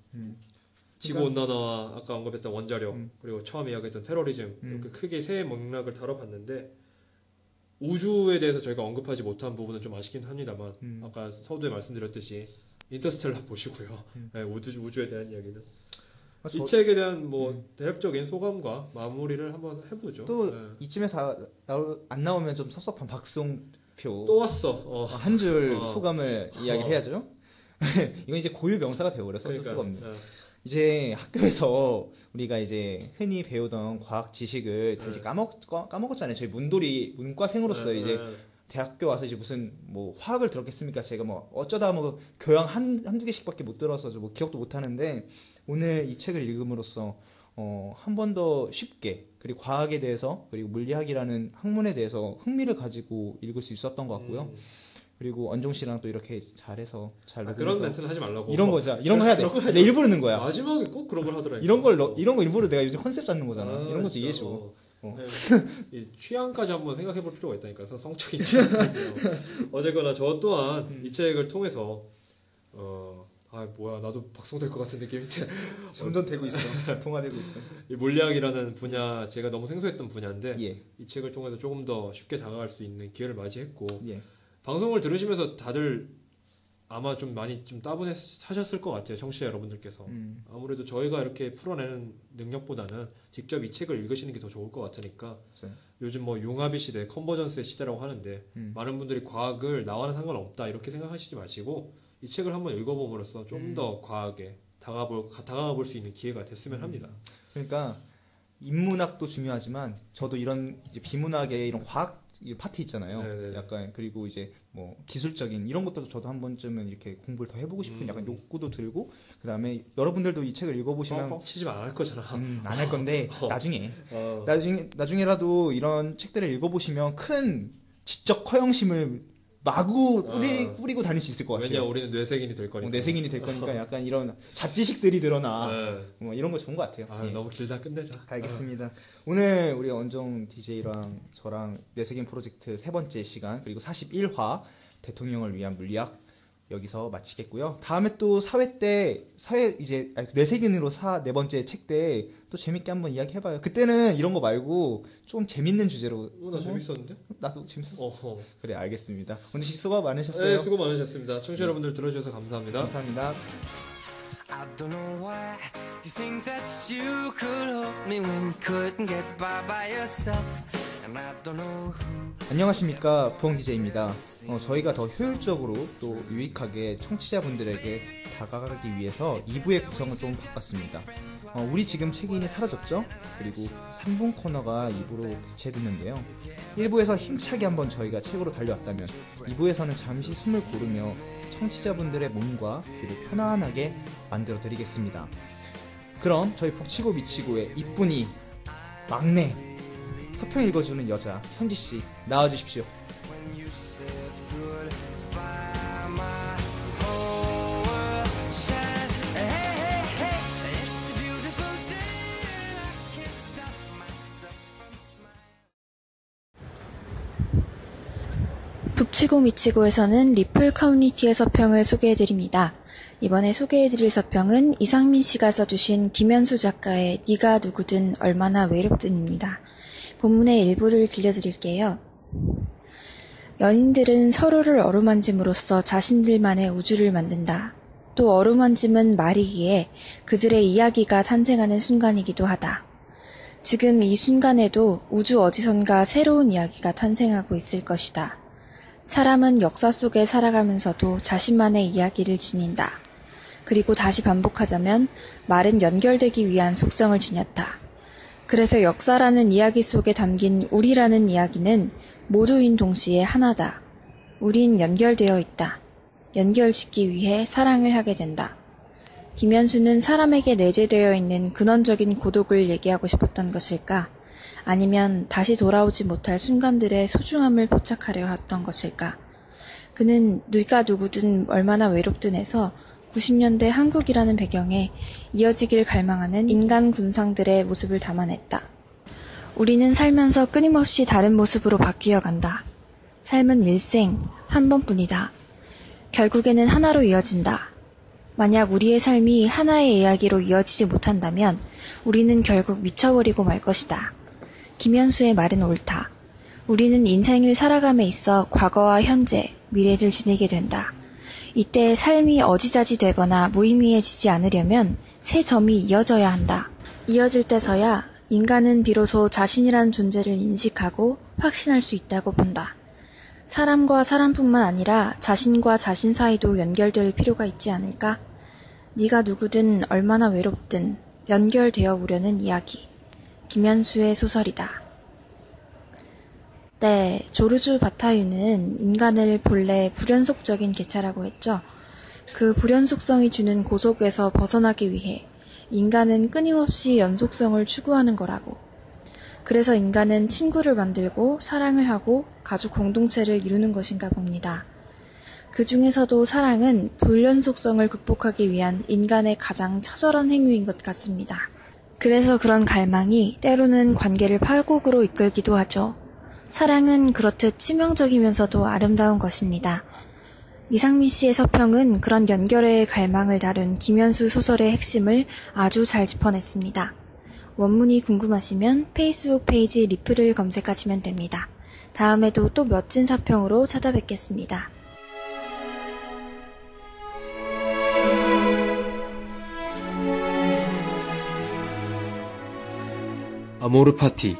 지구 온난화와 아까 언급했던 원자력 그리고 처음 이야기했던 테러리즘 이렇게 크게 세 맥락을 다뤄봤는데 우주에 대해서 저희가 언급하지 못한 부분은 좀 아쉽긴 합니다만 아까 서두에 말씀드렸듯이 인터스텔라 보시고요. 네, 우주에 대한 이야기는 이 책에 대한 뭐 대략적인 소감과 마무리를 한번 해보죠. 또 이쯤에서 안 나오면 좀 섭섭한 박송표 또 왔어. 한 줄 소감을 이야기를 해야죠. 이건 이제 고유 명사가 되어버려서 어쩔 수가 없네. 이제 학교에서 우리가 이제 흔히 배우던 과학 지식을 다 이제 까먹었잖아요. 저희 문과생으로서 이제 대학교 와서 이제 무슨 뭐 화학을 들었겠습니까? 제가 뭐 어쩌다 뭐 교양 한두 개씩밖에 못 들어서 뭐 기억도 못 하는데 오늘 이 책을 읽음으로써 한 번 더 쉽게 그리고 과학에 대해서 그리고 물리학이라는 학문에 대해서 흥미를 가지고 읽을 수 있었던 것 같고요. 그리고 언종 씨랑 또 이렇게 잘해서 잘 그런 멘트는 하지 말라고. 이런 거죠. 이런 거 해야 돼. 내 일부러 넣는 거야. 마지막에 꼭 그런 걸 하더라니까. 이런 거 일부러 내가 요즘 컨셉 잡는 거잖아. 이런 것도 이해해줘. 이 취향까지 한번 생각해볼 필요가 있다니까. 성적인 취향. 어쨌거나 저 또한 이 책을 통해서 뭐야 나도 박성될 것 같은 느낌이 점점 되고 있어. 동화되고 있어. 이 물리학이라는 분야 제가 너무 생소했던 분야인데 이 책을 통해서 조금 더 쉽게 다가갈 수 있는 기회를 맞이했고 방송을 들으시면서 다들 아마 좀 많이 좀 따분하셨을 것 같아요. 청취자 여러분들께서. 아무래도 저희가 이렇게 풀어내는 능력보다는 직접 이 책을 읽으시는 게 더 좋을 것 같으니까 요즘 뭐 융합의 시대, 컨버전스의 시대라고 하는데 많은 분들이 과학을 나와는 상관없다 이렇게 생각하시지 마시고 이 책을 한번 읽어봄으로써 좀 더 과학에 다가가 볼 수 있는 기회가 됐으면 합니다. 그러니까 인문학도 중요하지만 저도 이런 이제 비문학의 이런 과학 파트 있잖아요. 네네. 약간 그리고 이제 뭐 기술적인 이런 것도 저도 한 번쯤은 이렇게 공부를 더 해보고 싶은 약간 욕구도 들고 그 다음에 여러분들도 이 책을 읽어보시면 뻥치지만 안 할 거잖아. 안 할 건데 나중에라도 이런 책들을 읽어보시면 큰 지적 허영심을 마구 뿌리고 다닐 수 있을 것 같아요. 왜냐 우리는 뇌생인이 될 거니까. 뇌생인이 될 거니까 약간 이런 잡지식들이 늘어나 뭐 이런 거 좋은 것 같아요. 너무 길다 끝내자. 알겠습니다. 오늘 우리 언정 DJ랑 저랑 뇌생인 프로젝트 세 번째 시간 그리고 41화 대통령을 위한 물리학 여기서 마치겠고요. 다음에 또 사회 이제 뇌생인으로 네 번째 책 때 또 재밌게 한번 이야기 해봐요. 그때는 이런 거 말고 좀 재밌는 주제로. 나 재밌었는데? 나도 재밌었어. 그래 알겠습니다. 오늘 수고 많으셨어요. 네, 수고 많으셨습니다. 청취자 여러분들 들어주셔서 감사합니다. 감사합니다. I don't know why you think that you could hold me when you couldn't get by yourself. And I don't know who. 안녕하십니까 부엉 DJ입니다. 저희가 더 효율적으로 또 유익하게 청취자분들에게 다가가기 위해서 2부의 구성을 좀 바꿨습니다. 우리 지금 책인이 사라졌죠? 그리고 3분 코너가 2부로 교체됐는데요. 1부에서 힘차게 한번 저희가 책으로 달려왔다면 2부에서는 잠시 숨을 고르며 청취자분들의 몸과 귀를 편안하게 만들어 드리겠습니다. 그럼 저희 북치고 미치고의 이쁜이 막내 서평 읽어주는 여자 현지씨 나와주십시오. When you say 북치고 미치고에서는 리플 커뮤니티의 서평을 소개해드립니다. 이번에 소개해드릴 서평은 이상민 씨가 써주신 김현수 작가의 네가 누구든 얼마나 외롭든입니다. 본문의 일부를 들려드릴게요. 연인들은 서로를 어루만짐으로써 자신들만의 우주를 만든다. 또 어루만짐은 말이기에 그들의 이야기가 탄생하는 순간이기도 하다. 지금 이 순간에도 우주 어디선가 새로운 이야기가 탄생하고 있을 것이다. 사람은 역사 속에 살아가면서도 자신만의 이야기를 지닌다. 그리고 다시 반복하자면 말은 연결되기 위한 속성을 지녔다. 그래서 역사라는 이야기 속에 담긴 우리라는 이야기는 모두인 동시에 하나다. 우린 연결되어 있다. 연결짓기 위해 사랑을 하게 된다. 김현수는 사람에게 내재되어 있는 근원적인 고독을 얘기하고 싶었던 것일까? 아니면 다시 돌아오지 못할 순간들의 소중함을 포착하려 했던 것일까? 그는 네가 누구든 얼마나 외롭든에서 90년대 한국이라는 배경에 이어지길 갈망하는 인간 군상들의 모습을 담아냈다. 우리는 살면서 끊임없이 다른 모습으로 바뀌어 간다. 삶은 일생, 한 번뿐이다. 결국에는 하나로 이어진다. 만약 우리의 삶이 하나의 이야기로 이어지지 못한다면 우리는 결국 미쳐버리고 말 것이다. 김현수의 말은 옳다. 우리는 인생을 살아감에 있어 과거와 현재, 미래를 지니게 된다. 이때 삶이 어지자지 되거나 무의미해지지 않으려면 새 점이 이어져야 한다. 이어질 때서야 인간은 비로소 자신이란 존재를 인식하고 확신할 수 있다고 본다. 사람과 사람뿐만 아니라 자신과 자신 사이도 연결될 필요가 있지 않을까? 네가 누구든 얼마나 외롭든 연결되어 보려는 이야기. 김현수의 소설이다. 네, 조르주 바타유는 인간을 본래 불연속적인 개체라고 했죠. 그 불연속성이 주는 고속에서 벗어나기 위해 인간은 끊임없이 연속성을 추구하는 거라고. 그래서 인간은 친구를 만들고 사랑을 하고 가족 공동체를 이루는 것인가 봅니다. 그 중에서도 사랑은 불연속성을 극복하기 위한 인간의 가장 처절한 행위인 것 같습니다. 그래서 그런 갈망이 때로는 관계를 파국으로 이끌기도 하죠. 사랑은 그렇듯 치명적이면서도 아름다운 것입니다. 이상민 씨의 서평은 그런 연결의 갈망을 다룬 김현수 소설의 핵심을 아주 잘 짚어냈습니다. 원문이 궁금하시면 페이스북 페이지 리플을 검색하시면 됩니다. 다음에도 또 멋진 서평으로 찾아뵙겠습니다. 아모르 파티.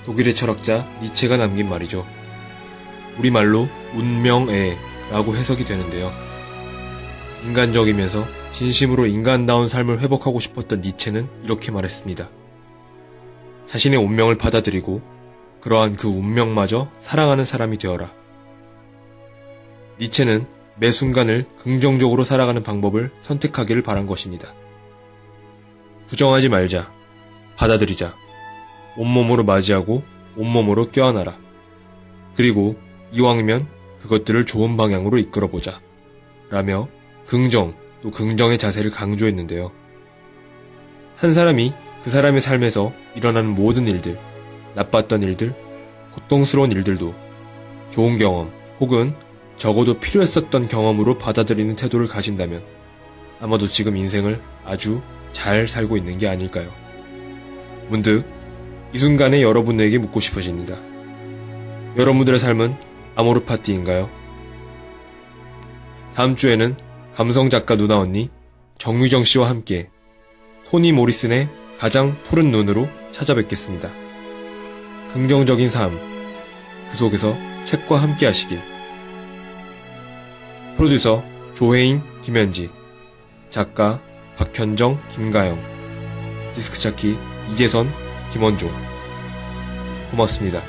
독일의 철학자 니체가 남긴 말이죠. 우리말로 운명애라고 해석이 되는데요. 인간적이면서 진심으로 인간다운 삶을 회복하고 싶었던 니체는 이렇게 말했습니다. 자신의 운명을 받아들이고 그러한 그 운명마저 사랑하는 사람이 되어라. 니체는 매 순간을 긍정적으로 살아가는 방법을 선택하기를 바란 것입니다. 부정하지 말자. 받아들이자. 온몸으로 맞이하고 온몸으로 껴안아라. 그리고 이왕이면 그것들을 좋은 방향으로 이끌어보자. 라며 긍정 또 긍정의 자세를 강조했는데요. 한 사람이 그 사람의 삶에서 일어나는 모든 일들, 나빴던 일들, 고통스러운 일들도 좋은 경험 혹은 적어도 필요했었던 경험으로 받아들이는 태도를 가진다면 아마도 지금 인생을 아주 잘 살고 있는 게 아닐까요? 문득 이 순간에 여러분에게 묻고 싶어집니다. 여러분들의 삶은 아모르 파티인가요? 다음 주에는 감성 작가 누나 언니 정유정 씨와 함께 토니 모리슨의 가장 푸른 눈으로 찾아뵙겠습니다. 긍정적인 삶, 그 속에서 책과 함께 하시길. 프로듀서 조혜인, 김현지, 작가 박현정, 김가영, 디스크 찾기 이재선, 김원종. 고맙습니다.